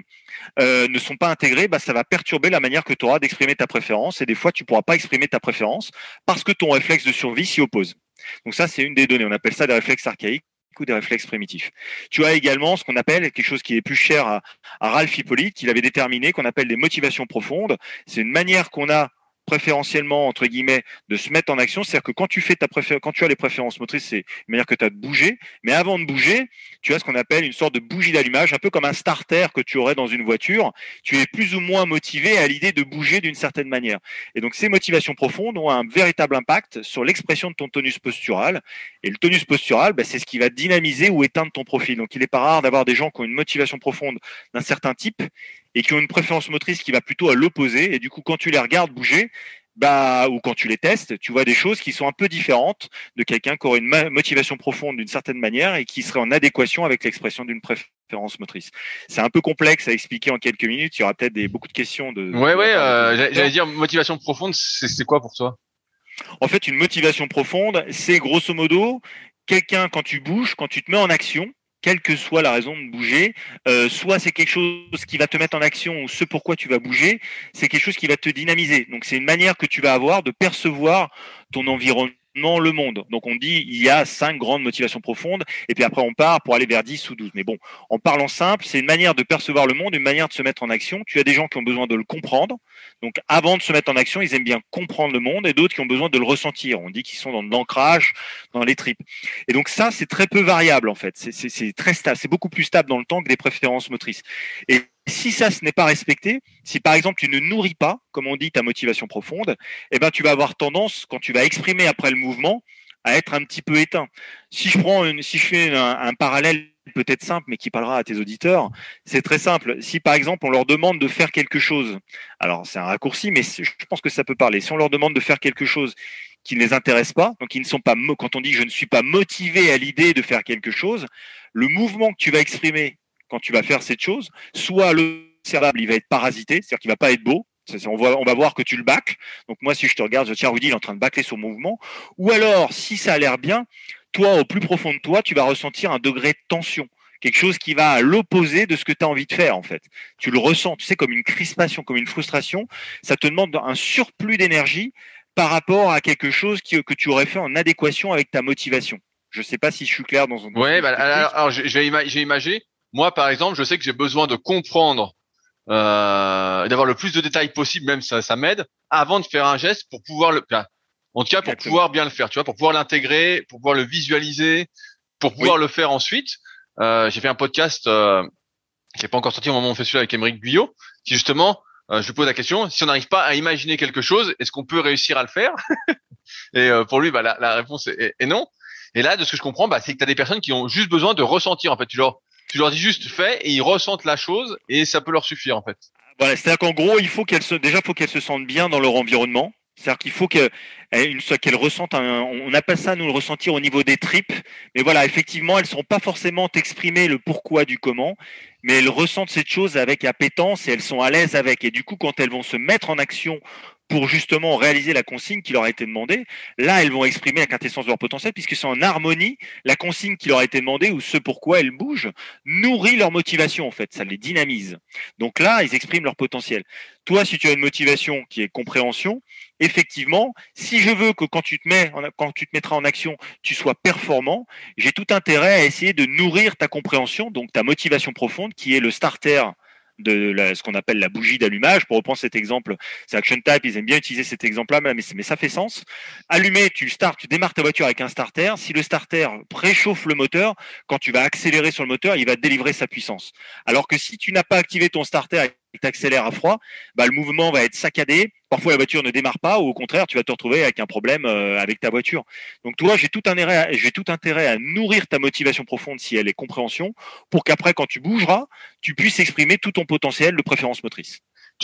ne sont pas intégrés, ça va perturber la manière que tu auras d'exprimer ta préférence. Et des fois, tu pourras pas exprimer ta préférence parce que ton réflexe de survie s'y oppose. Donc ça, c'est une des données. On appelle ça des réflexes archaïques ou des réflexes primitifs. Tu as également ce qu'on appelle quelque chose qui est plus cher à Ralph Hippolyte, qu'il avait déterminé, qu'on appelle des motivations profondes. C'est une manière qu'on a préférentiellement entre guillemets de se mettre en action, c'est-à-dire que quand tu fais quand tu as les préférences motrices, c'est une manière que tu as de bouger, mais avant de bouger, tu as ce qu'on appelle une sorte de bougie d'allumage, un peu comme un starter que tu aurais dans une voiture. Tu es plus ou moins motivé à l'idée de bouger d'une certaine manière. Et donc ces motivations profondes ont un véritable impact sur l'expression de ton tonus postural. Et le tonus postural, c'est ce qui va dynamiser ou éteindre ton profil. Donc il n'est pas rare d'avoir des gens qui ont une motivation profonde d'un certain type et qui ont une préférence motrice qui va plutôt à l'opposé. Et du coup, quand tu les regardes bouger, ou quand tu les testes, tu vois des choses qui sont un peu différentes de quelqu'un qui aurait une motivation profonde d'une certaine manière et qui serait en adéquation avec l'expression d'une préférence motrice. C'est un peu complexe à expliquer en quelques minutes. Il y aura peut-être beaucoup de questions. J'allais dire motivation profonde, c'est quoi pour toi? En fait, une motivation profonde, c'est grosso modo quelqu'un quand tu bouges, quand tu te mets en action, quelle que soit la raison de bouger, soit c'est quelque chose qui va te mettre en action ou ce pourquoi tu vas bouger, c'est quelque chose qui va te dynamiser. Donc c'est une manière que tu vas avoir de percevoir ton environnement, le monde. Donc on dit il y a 5 grandes motivations profondes et puis après on part pour aller vers 10 ou 12. Mais bon, en parlant simple, c'est une manière de percevoir le monde, une manière de se mettre en action. Tu as des gens qui ont besoin de le comprendre. Donc avant de se mettre en action, ils aiment bien comprendre le monde et d'autres qui ont besoin de le ressentir. On dit qu'ils sont dans de l'ancrage, dans les tripes. Et donc ça, c'est très peu variable en fait. C'est très stable, c'est beaucoup plus stable dans le temps que des préférences motrices. Et si ça, ce n'est pas respecté, si par exemple tu ne nourris pas, comme on dit, ta motivation profonde, tu vas avoir tendance, quand tu vas exprimer après le mouvement, à être un petit peu éteint. Si je fais un parallèle peut-être simple, mais qui parlera à tes auditeurs, c'est très simple. Si par exemple on leur demande de faire quelque chose, alors c'est un raccourci, mais je pense que ça peut parler. Si on leur demande de faire quelque chose qui ne les intéresse pas, donc ils ne sont pas, quand on dit je ne suis pas motivé à l'idée de faire quelque chose, le mouvement que tu vas exprimer quand tu vas faire cette chose, soit le cerveau il va être parasité, c'est-à-dire qu'il va pas être beau. On va voir que tu le bâcles. Donc moi, si je te regarde, je tiens Rudy, il est en train de bâcler son mouvement. Ou alors, si ça a l'air bien, toi, au plus profond de toi, tu vas ressentir un degré de tension. Quelque chose qui va à l'opposé de ce que tu as envie de faire, en fait. Tu le ressens, tu sais, comme une crispation, comme une frustration. Ça te demande un surplus d'énergie par rapport à quelque chose que tu aurais fait en adéquation avec ta motivation. Je sais pas si je suis clair dans. Ouais, bah, alors j'ai imagé. Moi, par exemple, je sais que j'ai besoin de comprendre, d'avoir le plus de détails possible, même ça m'aide, avant de faire un geste pour pouvoir en tout cas, pour Exactement. pouvoir bien le faire, tu vois, pour pouvoir l'intégrer, pour pouvoir le visualiser, pour Oui. pouvoir le faire ensuite. J'ai fait un podcast qui n'est pas encore sorti au moment où on fait celui-là avec Émeric Guyot, qui justement, je lui pose la question, si on n'arrive pas à imaginer quelque chose, est-ce qu'on peut réussir à le faire? Et pour lui, bah, la réponse est non. Et là, de ce que je comprends, bah, c'est que tu as des personnes qui ont juste besoin de ressentir. En fait, tu leur dis juste fais et ils ressentent la chose et ça peut leur suffire en fait. Voilà, c'est-à-dire qu'en gros, il faut faut qu'elles se sentent bien dans leur environnement. C'est-à-dire qu'il faut qu'elles ressentent on appelle ça nous le ressentir au niveau des tripes. Mais voilà, effectivement, elles ne sont pas forcément exprimées le pourquoi du comment, mais elles ressentent cette chose avec appétence et elles sont à l'aise avec. Et du coup, quand elles vont se mettre en action pour justement réaliser la consigne qui leur a été demandée, là, elles vont exprimer la quintessence de leur potentiel puisque c'est en harmonie. La consigne qui leur a été demandée ou ce pourquoi elles bougent nourrit leur motivation en fait, ça les dynamise. Donc là, ils expriment leur potentiel. Toi, si tu as une motivation qui est compréhension, effectivement, si je veux que quand tu te mettras en action, tu sois performant, j'ai tout intérêt à essayer de nourrir ta compréhension, donc ta motivation profonde, qui est le starter de ce qu'on appelle la bougie d'allumage. Pour reprendre cet exemple, c'est Action Type, ils aiment bien utiliser cet exemple-là, mais ça fait sens. Allumer, tu démarres ta voiture avec un starter. Si le starter préchauffe le moteur, quand tu vas accélérer sur le moteur, il va délivrer sa puissance. Alors que si tu n'as pas activé ton starter et que tu accélères à froid, bah, le mouvement va être saccadé. Parfois, la voiture ne démarre pas, ou au contraire, tu vas te retrouver avec un problème avec ta voiture. Donc, toi, j'ai tout intérêt à nourrir ta motivation profonde si elle est compréhension, pour qu'après, quand tu bougeras, tu puisses exprimer tout ton potentiel de préférence motrice.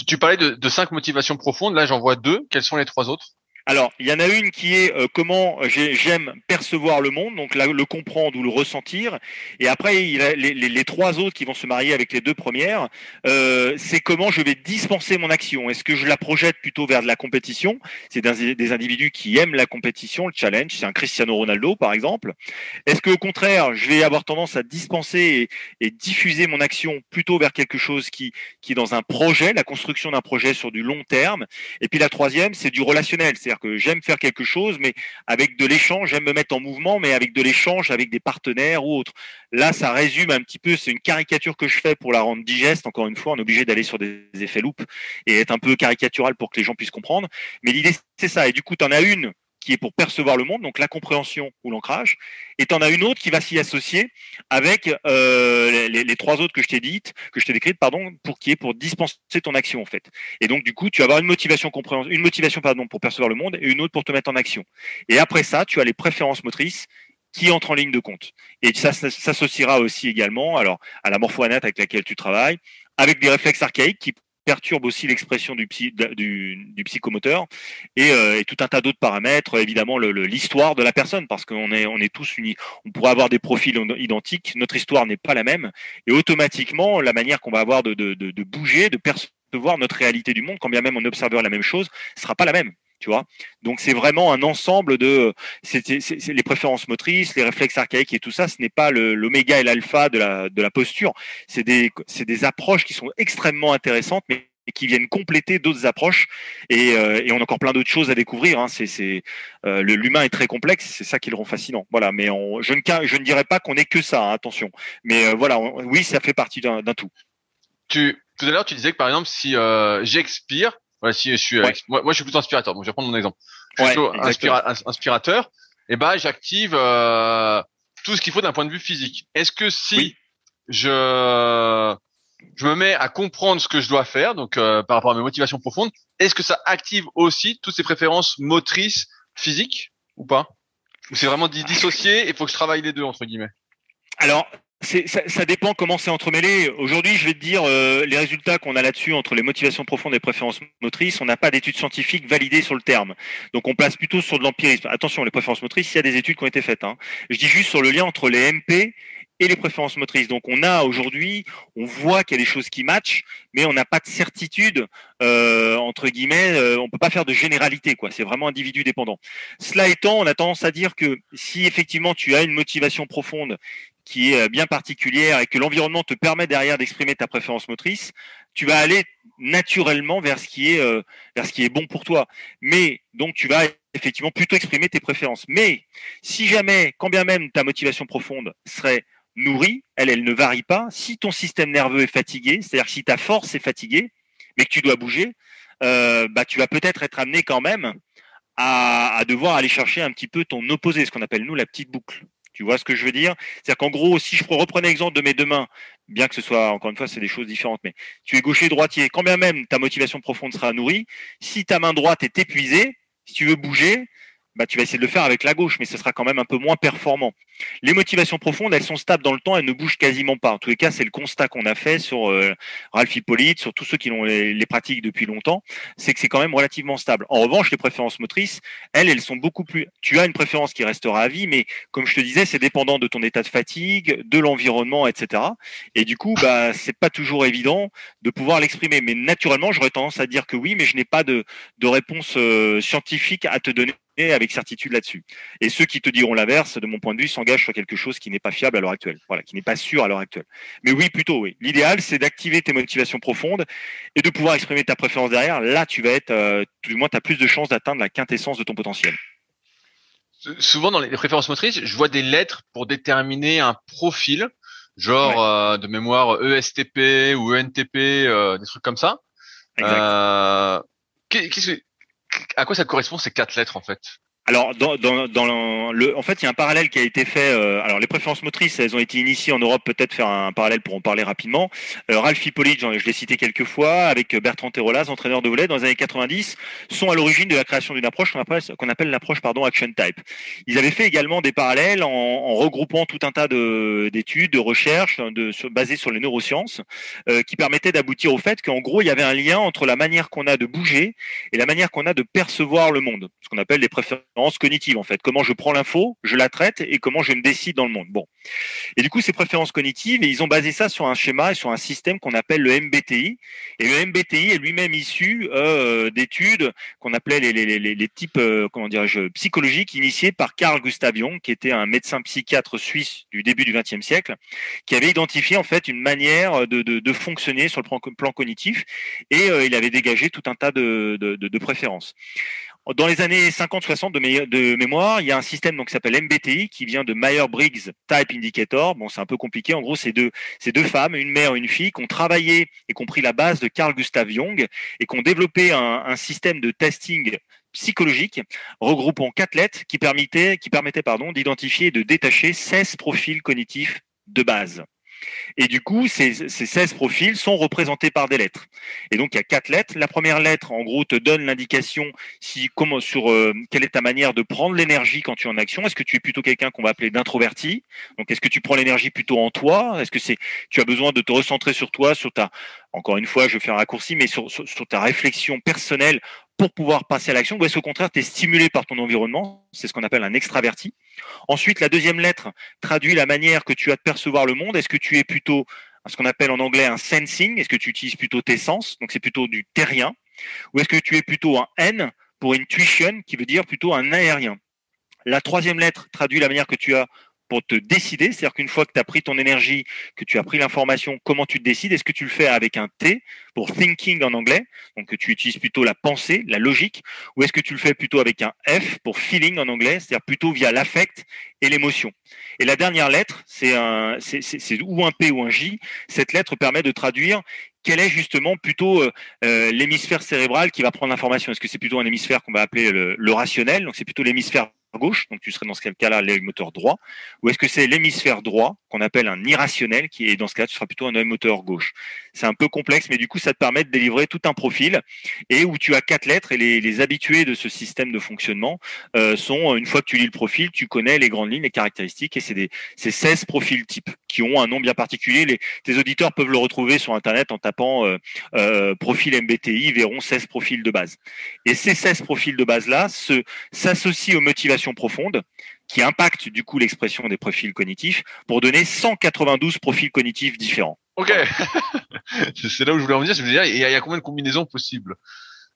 Tu parlais de 5 motivations profondes. Là, j'en vois 2. Quelles sont les 3 autres? Alors, il y en a une qui est comment j'aime percevoir le monde, donc le comprendre ou le ressentir. Et après, il y a les 3 autres qui vont se marier avec les 2 premières. C'est comment je vais dispenser mon action. Est-ce que je la projette plutôt vers de la compétition? C'est des individus qui aiment la compétition, le challenge. C'est un Cristiano Ronaldo, par exemple. Est-ce qu'au contraire, je vais avoir tendance à dispenser et diffuser mon action plutôt vers quelque chose qui est dans un projet, la construction d'un projet sur du long terme? Et puis la troisième, c'est du relationnel. C'est-à-dire que j'aime faire quelque chose, mais avec de l'échange, j'aime me mettre en mouvement, mais avec de l'échange avec des partenaires ou autres. Là, ça résume un petit peu, c'est une caricature que je fais pour la rendre digeste. Encore une fois, on est obligé d'aller sur des effets loop et être un peu caricatural pour que les gens puissent comprendre. Mais l'idée, c'est ça. Et du coup, tu en as une qui est pour percevoir le monde, donc la compréhension ou l'ancrage, et tu en as une autre qui va s'y associer avec les 3 autres que je t'ai décrites, pour dispenser ton action en fait. Et donc du coup, tu vas avoir une motivation pour percevoir le monde et une autre pour te mettre en action. Et après ça, tu as les préférences motrices qui entrent en ligne de compte. Et ça s'associera aussi également alors à la morpho-anat avec laquelle tu travailles, avec des réflexes archaïques qui perturbe aussi l'expression du psychomoteur et tout un tas d'autres paramètres, évidemment l'histoire de la personne, parce qu'on est tous unis, on pourrait avoir des profils identiques, notre histoire n'est pas la même, et automatiquement la manière qu'on va avoir de bouger, de percevoir notre réalité du monde, quand bien même on observera la même chose, ne sera pas la même. Tu vois, donc c'est vraiment un ensemble c'est les préférences motrices, les réflexes archaïques et tout ça. Ce n'est pas l'oméga et l'alpha de la posture. C'est des approches qui sont extrêmement intéressantes, mais qui viennent compléter d'autres approches et on a encore plein d'autres choses à découvrir. Hein. L'humain est très complexe, c'est ça qui le rend fascinant. Voilà, mais je ne dirais pas qu'on est que ça. Hein, attention, mais voilà, oui, ça fait partie d'un tout. Tout à l'heure, tu disais que par exemple, si j'expire, voilà, si je suis, moi, je suis plutôt inspirateur, donc je vais prendre mon exemple. Je suis plutôt inspirateur, et ben j'active tout ce qu'il faut d'un point de vue physique. Est-ce que si je me mets à comprendre ce que je dois faire, donc par rapport à mes motivations profondes, est-ce que ça active aussi toutes ces préférences motrices physiques ou pas? Ou c'est vraiment dissocié et il faut que je travaille les deux entre guillemets? Alors, ça dépend comment c'est entremêlé. Aujourd'hui, je vais te dire les résultats qu'on a là-dessus entre les motivations profondes et les préférences motrices. On n'a pas d'études scientifiques validées sur le terme. Donc, on place plutôt sur de l'empirisme. Attention, les préférences motrices, il y a des études qui ont été faites. Hein. Je dis juste sur le lien entre les MP et les préférences motrices. Donc, on voit qu'il y a des choses qui matchent, mais on n'a pas de certitude, entre guillemets, on peut pas faire de généralité, quoi. C'est vraiment individu dépendant. Cela étant, on a tendance à dire que si effectivement tu as une motivation profonde qui est bien particulière et que l'environnement te permet derrière d'exprimer ta préférence motrice, tu vas aller naturellement vers ce qui est bon pour toi. Mais donc tu vas effectivement plutôt exprimer tes préférences. Mais si jamais, quand bien même ta motivation profonde serait nourrie, elle ne varie pas. Si ton système nerveux est fatigué, c'est-à-dire que si ta force est fatiguée, mais que tu dois bouger, tu vas peut-être être amené quand même à devoir aller chercher un petit peu ton opposé, ce qu'on appelle nous la petite boucle. Tu vois ce que je veux dire? C'est-à-dire qu'en gros, si je reprenais l'exemple de mes deux mains, bien que ce soit, encore une fois, c'est des choses différentes, mais tu es gaucher, droitier, quand bien même ta motivation profonde sera nourrie, si ta main droite est épuisée, si tu veux bouger, tu vas essayer de le faire avec la gauche, mais ce sera quand même un peu moins performant. Les motivations profondes, elles sont stables dans le temps, elles ne bougent quasiment pas. En tous les cas, c'est le constat qu'on a fait sur Ralph Hippolyte, sur tous ceux qui les pratiquent depuis longtemps, c'est que c'est quand même relativement stable. En revanche, les préférences motrices, elles sont beaucoup plus... Tu as une préférence qui restera à vie, mais comme je te disais, c'est dépendant de ton état de fatigue, de l'environnement, etc. Et du coup, c'est pas toujours évident de pouvoir l'exprimer. Mais naturellement, j'aurais tendance à dire que oui, mais je n'ai pas de réponse scientifique à te donner avec certitude là-dessus. Et ceux qui te diront l'inverse, de mon point de vue, s'engagent sur quelque chose qui n'est pas fiable à l'heure actuelle, voilà, qui n'est pas sûr à l'heure actuelle. Mais oui, plutôt oui. L'idéal, c'est d'activer tes motivations profondes et de pouvoir exprimer ta préférence derrière. Là, tu vas être, du moins, tu as plus de chances d'atteindre la quintessence de ton potentiel. Souvent, dans les préférences motrices, je vois des lettres pour déterminer un profil, genre de mémoire ESTP ou ENTP, des trucs comme ça. Exact. À quoi ça correspond ces 4 lettres en fait? Alors, en fait, il y a un parallèle qui a été fait. Alors, les préférences motrices, elles ont été initiées en Europe. Peut-être faire un parallèle pour en parler rapidement. Ralph Hippolyte, je l'ai cité quelques fois, avec Bertrand Terrolas, entraîneur de volley dans les années 90, sont à l'origine de la création d'une approche qu'on appelle l'approche Action Type. Ils avaient fait également des parallèles en regroupant tout un tas d'études, de recherches basées sur les neurosciences, qui permettaient d'aboutir au fait qu'en gros, il y avait un lien entre la manière qu'on a de bouger et la manière qu'on a de percevoir le monde, ce qu'on appelle les préférences cognitives en fait. Comment je prends l'info, je la traite et comment je me décide dans le monde. Bon. Et du coup, ces préférences cognitives, et ils ont basé ça sur un schéma et sur un système qu'on appelle le MBTI. Et le MBTI est lui-même issu d'études qu'on appelait les types psychologiques initiés par Carl Gustav Jung, qui était un médecin psychiatre suisse du début du XXe siècle, qui avait identifié en fait une manière de fonctionner sur le plan cognitif, et il avait dégagé tout un tas de préférences. Dans les années 50-60 de mémoire, il y a un système qui s'appelle MBTI qui vient de Myers-Briggs Type Indicator. Bon, c'est un peu compliqué. En gros, c'est deux femmes, une mère et une fille, qui ont travaillé et qui ont pris la base de Carl Gustav Jung et qui ont développé un système de testing psychologique regroupant 4 lettres qui permettait d'identifier et de détacher 16 profils cognitifs de base. Et du coup, ces 16 profils sont représentés par des lettres. Et donc, il y a 4 lettres. La première lettre, en gros, te donne l'indication quelle est ta manière de prendre l'énergie quand tu es en action. Est-ce que tu es plutôt quelqu'un qu'on va appeler d'introverti? Donc, est-ce que tu prends l'énergie plutôt en toi? Est-ce que tu as besoin de te recentrer sur toi, encore une fois, je fais un raccourci, mais sur ta réflexion personnelle pour pouvoir passer à l'action, ou est-ce qu'au contraire, tu es stimulé par ton environnement? C'est ce qu'on appelle un extraverti. Ensuite, la deuxième lettre traduit la manière que tu as de percevoir le monde. Est-ce que tu es plutôt ce qu'on appelle en anglais un sensing? Est-ce que tu utilises plutôt tes sens? Donc, c'est plutôt du terrien. Ou est-ce que tu es plutôt un N pour intuition, qui veut dire plutôt un aérien? La troisième lettre traduit la manière que tu as pour te décider, c'est-à-dire qu'une fois que tu as pris ton énergie, que tu as pris l'information, comment tu te décides? Est-ce que tu le fais avec un T pour thinking en anglais, donc que tu utilises plutôt la pensée, la logique, ou est-ce que tu le fais plutôt avec un F pour feeling en anglais, c'est-à-dire plutôt via l'affect et l'émotion? Et la dernière lettre, c'est ou un P ou un J. Cette lettre permet de traduire quel est justement plutôt l'hémisphère cérébral qui va prendre l'information. Est-ce que c'est plutôt un hémisphère qu'on va appeler le rationnel, donc c'est plutôt l'hémisphère gauche, donc tu serais dans ce cas-là l'œil moteur droit, ou est-ce que c'est l'hémisphère droit qu'on appelle un irrationnel, qui est dans ce cas-là tu seras plutôt un œil moteur gauche? C'est un peu complexe, mais du coup ça te permet de délivrer tout un profil, et où tu as 4 lettres, et les habitués de ce système de fonctionnement sont, une fois que tu lis le profil, tu connais les grandes lignes, les caractéristiques, et c'est 16 profils types qui ont un nom bien particulier. Tes auditeurs peuvent le retrouver sur internet en tapant profil MBTI, ils verront 16 profils de base. Et ces 16 profils de base-là s'associent aux motivations profondes qui impactent du coup l'expression des profils cognitifs pour donner 192 profils cognitifs différents. Ok, c'est là où je voulais en venir. Je voulais dire, il y a combien de combinaisons possibles?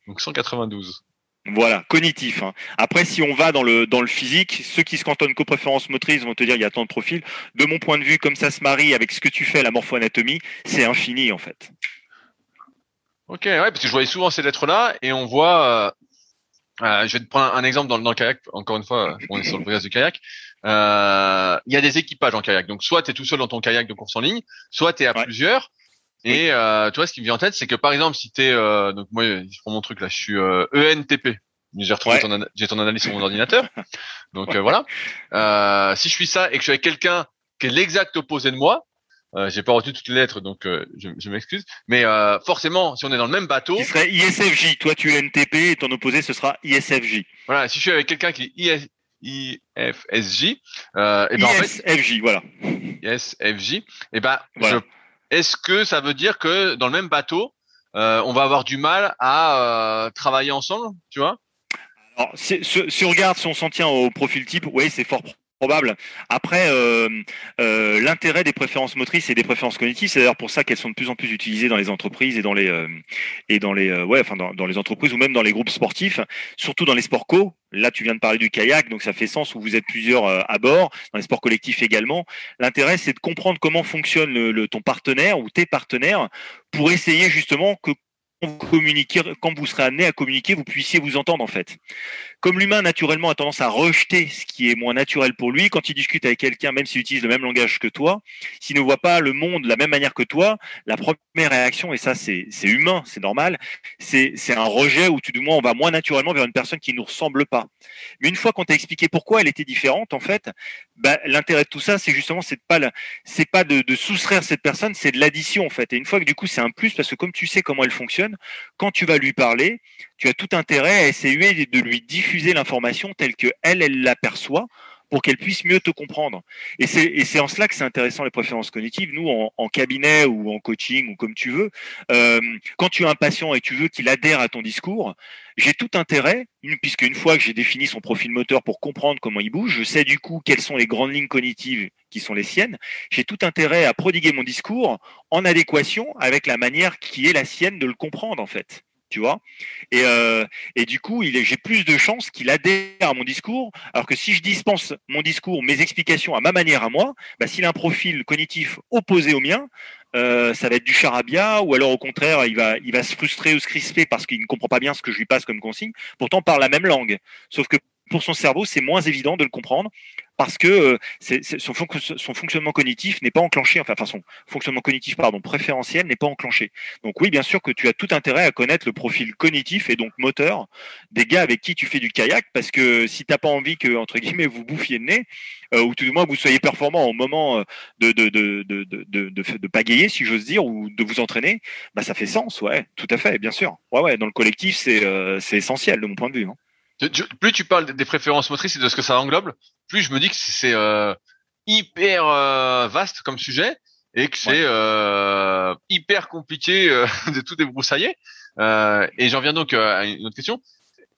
Donc 192. Voilà, cognitif. Après, si on va dans le physique, ceux qui se cantonnent qu'aux préférences motrices vont te dire il y a tant de profils. De mon point de vue, comme ça se marie avec ce que tu fais, la morpho-anatomie, c'est infini en fait. Ok, ouais, parce que je voyais souvent ces lettres-là et on voit Je vais te prendre un exemple dans le kayak. Encore une fois, on est sur le podcast du kayak. Il y a des équipages en kayak. Donc, soit tu es tout seul dans ton kayak de course en ligne, soit tu es à plusieurs. Et tu vois, ce qui me vient en tête, c'est que par exemple, si tu es... donc moi, je prends mon truc là, je suis ENTP. J'ai retrouvé j'ai ton analyse sur mon ordinateur. Donc voilà. Si je suis ça et que je suis avec quelqu'un qui est l'exact opposé de moi, j'ai pas retenu toutes les lettres, donc je m'excuse. Mais forcément, si on est dans le même bateau, qui serait ISFJ. Toi, tu es NTP et ton opposé, ce sera ISFJ. Voilà, si je suis avec quelqu'un qui est IFSJ, et ben en fait, ISFJ, voilà. ISFJ, et ben voilà. Est-ce que ça veut dire que dans le même bateau, on va avoir du mal à travailler ensemble, tu vois? Alors, si on regarde, si on s'en tient au profil type, oui, c'est fort probable. Après, l'intérêt des préférences motrices et des préférences cognitives, c'est d'ailleurs pour ça qu'elles sont de plus en plus utilisées dans les entreprises et dans les dans les entreprises ou même dans les groupes sportifs, surtout dans les sports co. Là, tu viens de parler du kayak, donc ça fait sens où vous êtes plusieurs à bord, dans les sports collectifs également. L'intérêt, c'est de comprendre comment fonctionne ton partenaire ou tes partenaires pour essayer justement que quand vous serez amené à communiquer, vous puissiez vous entendre en fait. Comme l'humain naturellement a tendance à rejeter ce qui est moins naturel pour lui, quand il discute avec quelqu'un, même s'il utilise le même langage que toi, s'il ne voit pas le monde de la même manière que toi, la première réaction, et ça c'est humain, c'est normal, c'est un rejet ou tout du moins on va moins naturellement vers une personne qui ne nous ressemble pas. Mais une fois qu'on t'a expliqué pourquoi elle était différente, en fait, l'intérêt de tout ça, c'est justement c'est pas de soustraire cette personne, c'est de l'addition en fait. Et une fois que du coup c'est un plus, parce que comme tu sais comment elle fonctionne, quand tu vas lui parler, tu as tout intérêt à essayer de lui diffuser l'information telle que elle l'aperçoit pour qu'elle puisse mieux te comprendre. Et c'est en cela que c'est intéressant les préférences cognitives. Nous, en cabinet ou en coaching ou comme tu veux, quand tu as un patient et tu veux qu'il adhère à ton discours, j'ai tout intérêt, puisque une fois que j'ai défini son profil moteur pour comprendre comment il bouge, je sais du coup quelles sont les grandes lignes cognitives qui sont les siennes, j'ai tout intérêt à prodiguer mon discours en adéquation avec la manière qui est la sienne de le comprendre en fait. Tu vois, et du coup, j'ai plus de chances qu'il adhère à mon discours, alors que si je dispense mon discours, mes explications à ma manière à moi, s'il a un profil cognitif opposé au mien, ça va être du charabia, ou alors au contraire, il va se frustrer ou se crisper parce qu'il ne comprend pas bien ce que je lui passe comme consigne, pourtant on parle la même langue. Sauf que pour son cerveau, c'est moins évident de le comprendre parce que son fonctionnement cognitif n'est pas enclenché, enfin son fonctionnement cognitif, préférentiel n'est pas enclenché. Donc oui, bien sûr que tu as tout intérêt à connaître le profil cognitif et donc moteur des gars avec qui tu fais du kayak, parce que si t'as pas envie que, entre guillemets, vous bouffiez le nez, ou tout du moins que vous soyez performant au moment de pagayer, si j'ose dire, ou de vous entraîner, ça fait sens, ouais, tout à fait, bien sûr. Ouais, dans le collectif, c'est essentiel de mon point de vue. Hein. Plus tu parles des préférences motrices et de ce que ça englobe, plus je me dis que c'est hyper vaste comme sujet et que c'est hyper compliqué de tout débroussailler. Et j'en viens donc à une autre question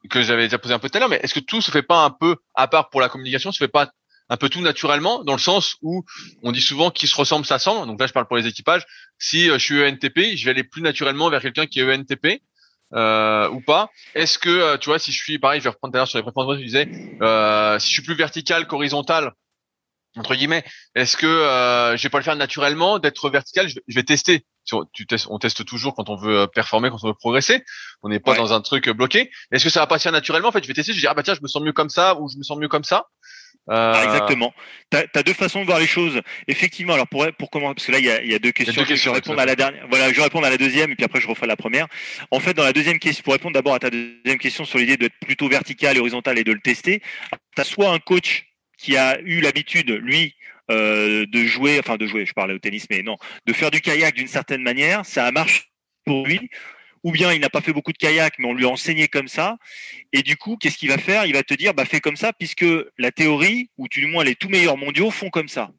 que j'avais déjà posée un peu tout à l'heure, mais est-ce que tout se fait pas un peu, à part pour la communication, se fait pas un peu tout naturellement, dans le sens où on dit souvent qui se ressemble s'assemble. Donc là, je parle pour les équipages. Si je suis ENTP, je vais aller plus naturellement vers quelqu'un qui est ENTP. Ou pas. Est-ce que tu vois, si je suis pareil, je vais reprendre tout à l'heure sur les préférences, je disais si je suis plus vertical qu'horizontal entre guillemets, est-ce que je vais pas le faire naturellement d'être vertical, je vais tester. On teste toujours quand on veut performer, quand on veut progresser. On n'est pas dans un truc bloqué. Est-ce que ça va pas se faire naturellement? En fait, je vais tester, je vais dire tiens, je me sens mieux comme ça ou je me sens mieux comme ça. Exactement. T'as deux façons de voir les choses. Effectivement, alors pour comment, parce que là il y a deux questions. Je vais répondre à la dernière. Voilà, je vais répondre à la deuxième et puis après je referai la première. En fait, dans la deuxième question, pour répondre d'abord à ta deuxième question sur l'idée d'être plutôt vertical et horizontal et de le tester, t'as soit un coach qui a eu l'habitude, lui, de jouer, je parlais au tennis, mais non, de faire du kayak d'une certaine manière, ça a marché pour lui. Ou bien il n'a pas fait beaucoup de kayak, mais on lui a enseigné comme ça. Et du coup, qu'est-ce qu'il va faire? Il va te dire, fais comme ça, puisque la théorie, ou du moins les tout meilleurs mondiaux, font comme ça.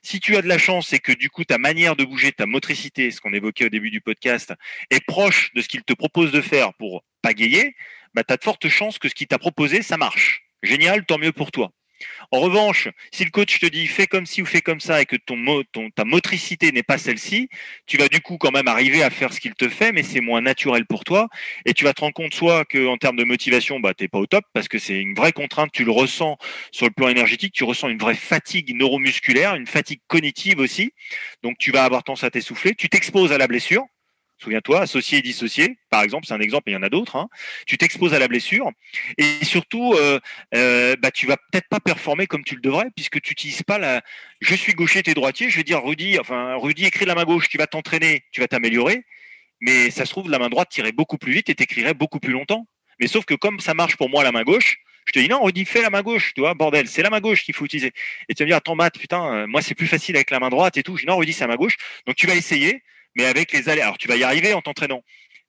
Si tu as de la chance, c'est que du coup, ta manière de bouger, ta motricité, ce qu'on évoquait au début du podcast, est proche de ce qu'il te propose de faire pour pagayer, tu as de fortes chances que ce qu'il t'a proposé, ça marche. Génial, tant mieux pour toi. En revanche, si le coach te dit fais comme ci ou fais comme ça et que ta motricité n'est pas celle-ci, tu vas du coup quand même arriver à faire ce qu'il te fait, mais c'est moins naturel pour toi. Et tu vas te rendre compte soit qu'en termes de motivation, t'es pas au top parce que c'est une vraie contrainte, tu le ressens sur le plan énergétique, tu ressens une vraie fatigue neuromusculaire, une fatigue cognitive aussi. Donc tu vas avoir tendance à t'essouffler, tu t'exposes à la blessure. Souviens-toi, associé et dissocié, par exemple, c'est un exemple, mais il y en a d'autres. Hein. Tu t'exposes à la blessure et surtout, tu vas peut-être pas performer comme tu le devrais puisque tu n'utilises pas la. Je suis gaucher, t'es droitier. Je vais dire Rudy écrit la main gauche, tu vas t'entraîner, tu vas t'améliorer. Mais ça se trouve, la main droite tirait beaucoup plus vite et t'écrirais beaucoup plus longtemps. Mais sauf que comme ça marche pour moi la main gauche, je te dis non, Rudy, fais la main gauche, tu vois, bordel, c'est la main gauche qu'il faut utiliser. Et tu vas me dire, attends, Matt, putain, moi c'est plus facile avec la main droite et tout. Je dis non, Rudy, c'est la main gauche. Donc tu vas essayer, mais avec les aléas. Alors tu vas y arriver en t'entraînant.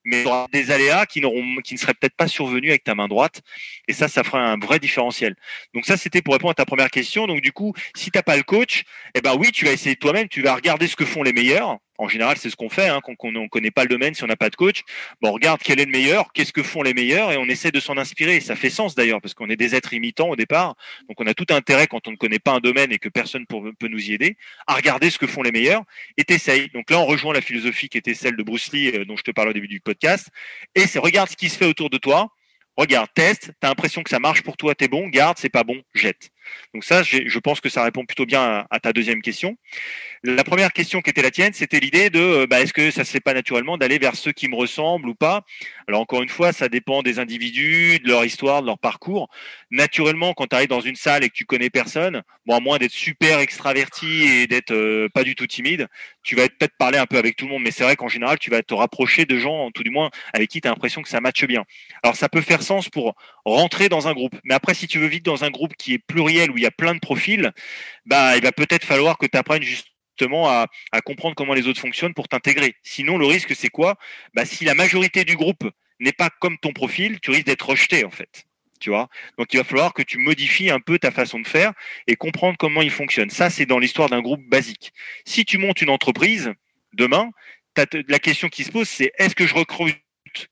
Mais il y aura des aléas qui ne seraient peut-être pas survenus avec ta main droite. Et ça fera un vrai différentiel. Donc ça, c'était pour répondre à ta première question. Donc du coup, si t'as pas le coach, eh ben oui, tu vas essayer toi-même, tu vas regarder ce que font les meilleurs. En général, c'est ce qu'on fait, hein, quand on ne connaît pas le domaine, si on n'a pas de coach. Bon, on regarde quel est le meilleur, qu'est-ce que font les meilleurs, et on essaie de s'en inspirer. Et ça fait sens d'ailleurs, parce qu'on est des êtres imitants au départ. Donc on a tout intérêt, quand on ne connaît pas un domaine et que personne peut nous y aider, à regarder ce que font les meilleurs et t'essayes. Donc là, on rejoint la philosophie qui était celle de Bruce Lee, dont je te parle au début du podcast. Et c'est regarde ce qui se fait autour de toi. Regarde, teste, tu as l'impression que ça marche pour toi, t'es bon, garde, c'est pas bon, jette. Donc ça, je pense que ça répond plutôt bien à ta deuxième question. La première question qui était la tienne, c'était l'idée de est-ce que ça se fait pas naturellement d'aller vers ceux qui me ressemblent ou pas. Alors encore une fois, ça dépend des individus, de leur histoire, de leur parcours. Naturellement, quand tu arrives dans une salle et que tu connais personne, bon, à moins d'être super extraverti et d'être pas du tout timide, tu vas peut-être parler un peu avec tout le monde. Mais c'est vrai qu'en général, tu vas te rapprocher de gens, tout du moins, avec qui tu as l'impression que ça matche bien. Alors ça peut faire sens pour rentrer dans un groupe. Mais après, si tu veux vite dans un groupe qui est pluriel, où il y a plein de profils, il va peut-être falloir que tu apprennes justement à comprendre comment les autres fonctionnent pour t'intégrer. Sinon, le risque, c'est quoi? Si la majorité du groupe n'est pas comme ton profil, tu risques d'être rejeté, en fait. Tu vois? Donc, il va falloir que tu modifies un peu ta façon de faire et comprendre comment il fonctionne. Ça, c'est dans l'histoire d'un groupe basique. Si tu montes une entreprise, demain, la question qui se pose, c'est est-ce que je recrute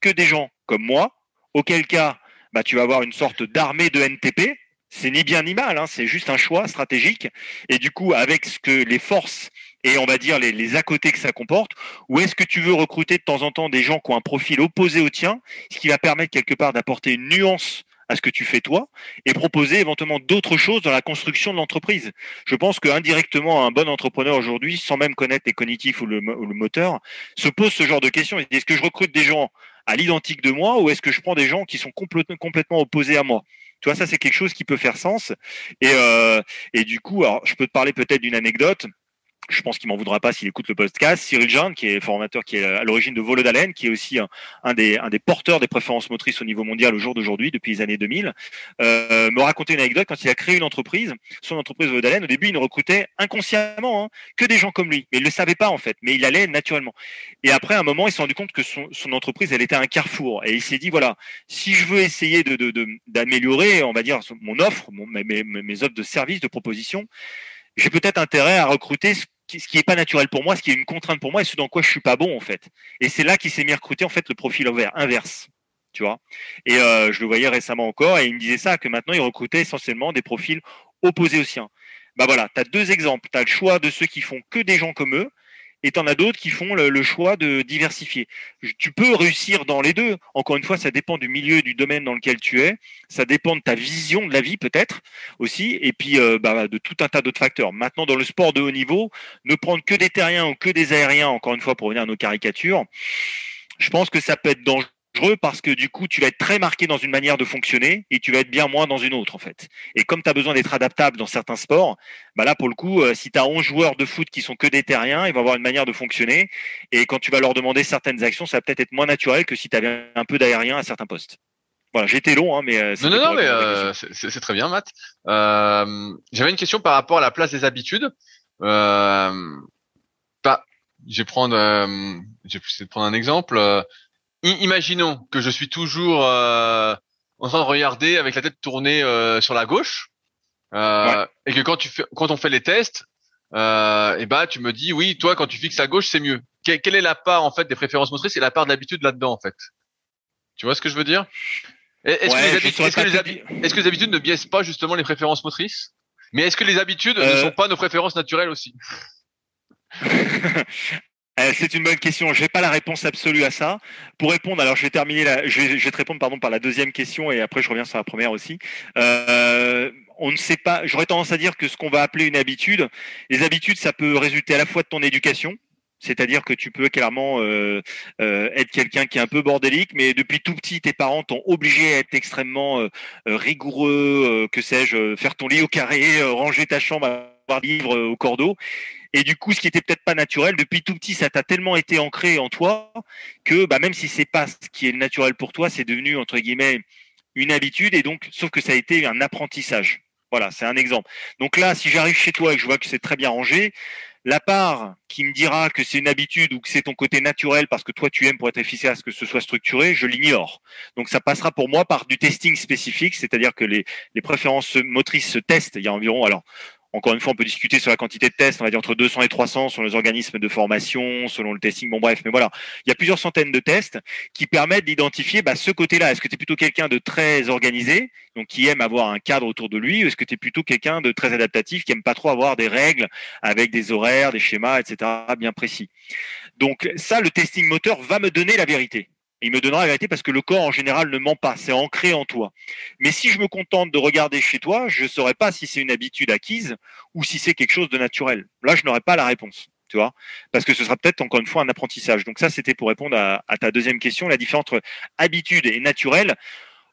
que des gens comme moi? Auquel cas, tu vas avoir une sorte d'armée de NTP. C'est ni bien ni mal, hein, c'est juste un choix stratégique. Et du coup, avec ce que les forces et on va dire les à côté que ça comporte, ou est-ce que tu veux recruter de temps en temps des gens qui ont un profil opposé au tien, ce qui va permettre quelque part d'apporter une nuance à ce que tu fais toi et proposer éventuellement d'autres choses dans la construction de l'entreprise. Je pense qu'indirectement, un bon entrepreneur aujourd'hui, sans même connaître les cognitifs ou le moteur, se pose ce genre de questions. Est-ce que je recrute des gens à l'identique de moi ou est-ce que je prends des gens qui sont complètement opposés à moi? Tu vois, ça, c'est quelque chose qui peut faire sens. Et du coup, alors, je peux te parler peut-être d'une anecdote. Je pense qu'il m'en voudra pas s'il écoute le podcast. Cyril Jeanne, qui est formateur, qui est à l'origine de Volodalen, qui est aussi un des porteurs des préférences motrices au niveau mondial au jour d'aujourd'hui, depuis les années 2000, me racontait une anecdote quand il a créé une entreprise, son entreprise Volodalen. Au début, il ne recrutait inconsciemment que des gens comme lui, mais il le savait pas en fait, mais il allait naturellement. Et après, à un moment, il s'est rendu compte que son entreprise, elle était un carrefour, et il s'est dit voilà, si je veux essayer d'améliorer, on va dire mon offre, mes offres de services, de propositions, j'ai peut-être intérêt à recruter ce qui est pas naturel pour moi, ce qui est une contrainte pour moi et ce dans quoi je suis pas bon en fait. Et c'est là qu'il s'est mis à recruter en fait le profil inverse, tu vois. Et je le voyais récemment encore et il me disait ça que maintenant il recrutait essentiellement des profils opposés aux siens. Voilà, tu as deux exemples, tu as le choix de ceux qui font que des gens comme eux et tu en as d'autres qui font le choix de diversifier. Tu peux réussir dans les deux. Encore une fois, ça dépend du milieu, du domaine dans lequel tu es. Ça dépend de ta vision de la vie peut-être aussi, et puis de tout un tas d'autres facteurs. Maintenant, dans le sport de haut niveau, ne prendre que des terriens ou que des aériens, encore une fois pour revenir à nos caricatures, je pense que ça peut être dangereux parce que du coup, tu vas être très marqué dans une manière de fonctionner et tu vas être bien moins dans une autre en fait. Et comme tu as besoin d'être adaptable dans certains sports, là pour le coup, si tu as 11 joueurs de foot qui sont que des terriens, ils vont avoir une manière de fonctionner et quand tu vas leur demander certaines actions, ça va peut-être être moins naturel que si tu avais un peu d'aérien à certains postes. Voilà, j'ai été long, mais non, mais c'est très bien, Matt. J'avais une question par rapport à la place des habitudes. Je vais essayer de prendre un exemple. Imaginons que je suis toujours en train de regarder avec la tête tournée sur la gauche, et que quand on fait les tests, tu me dis oui, toi quand tu fixes à gauche c'est mieux. Quelle est la part en fait des préférences motrices et la part de l'habitude là-dedans en fait? Tu vois ce que je veux dire? Est-ce que les habitudes ne biaisent pas justement les préférences motrices? Mais est-ce que les habitudes ne sont pas nos préférences naturelles aussi? C'est une bonne question. Je n'ai pas la réponse absolue à ça. Pour répondre, alors je vais te répondre par la deuxième question et après je reviens sur la première aussi. On ne sait pas. J'aurais tendance à dire que ce qu'on va appeler une habitude, les habitudes, ça peut résulter à la fois de ton éducation. C'est-à-dire que tu peux clairement être quelqu'un qui est un peu bordélique, mais depuis tout petit, tes parents t'ont obligé à être extrêmement rigoureux, que sais-je, faire ton lit au carré, ranger ta chambre, avoir livre au cordeau. Et du coup, ce qui était peut-être pas naturel, depuis tout petit, ça t'a tellement été ancré en toi que même si c'est pas ce qui est naturel pour toi, c'est devenu entre guillemets une habitude. Et donc, sauf que ça a été un apprentissage. Voilà, c'est un exemple. Donc là, si j'arrive chez toi et que je vois que c'est très bien rangé, la part qui me dira que c'est une habitude ou que c'est ton côté naturel parce que toi tu aimes pour être efficace que ce soit structuré, je l'ignore. Donc ça passera pour moi par du testing spécifique, c'est-à-dire que les préférences motrices se testent. Il y a environ, alors encore une fois, on peut discuter sur la quantité de tests, on va dire entre 200 et 300 selon les organismes de formation, selon le testing, bon bref, mais voilà. Il y a plusieurs centaines de tests qui permettent d'identifier ce côté-là. Est-ce que tu es plutôt quelqu'un de très organisé, donc qui aime avoir un cadre autour de lui, ou est-ce que tu es plutôt quelqu'un de très adaptatif, qui aime pas trop avoir des règles avec des horaires, des schémas, etc. bien précis. Donc ça, le testing moteur va me donner la vérité. Il me donnera la vérité parce que le corps en général ne ment pas, c'est ancré en toi. Mais si je me contente de regarder chez toi, je ne saurais pas si c'est une habitude acquise ou si c'est quelque chose de naturel. Là, je n'aurais pas la réponse, tu vois, parce que ce sera peut-être encore une fois un apprentissage. Donc ça, c'était pour répondre à ta deuxième question, la différence entre habitude et naturel.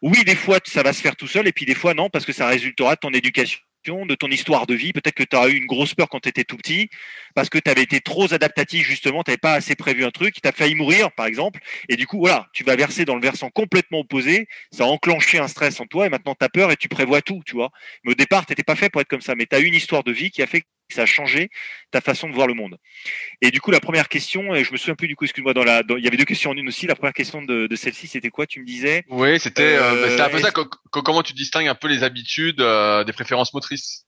Oui, des fois, ça va se faire tout seul, et puis des fois, non, parce que ça résultera de ton éducation, de ton histoire de vie. Peut-être que tu as eu une grosse peur quand tu étais tout petit, parce que tu avais été trop adaptatif, justement, tu n'avais pas assez prévu un truc, tu as failli mourir, par exemple, et du coup, voilà, tu vas verser dans le versant complètement opposé, ça a enclenché un stress en toi, et maintenant tu as peur et tu prévois tout, tu vois. Mais au départ, tu n'étais pas fait pour être comme ça, mais tu as eu une histoire de vie qui a fait que ça a changé ta façon de voir le monde. Et du coup, la première question, et je me souviens plus du coup, excuse-moi, il y avait deux questions en une aussi. La première question de celle-ci, c'était quoi? Tu me disais? Oui, c'était un peu ça. Comment tu distingues un peu les habitudes des préférences motrices?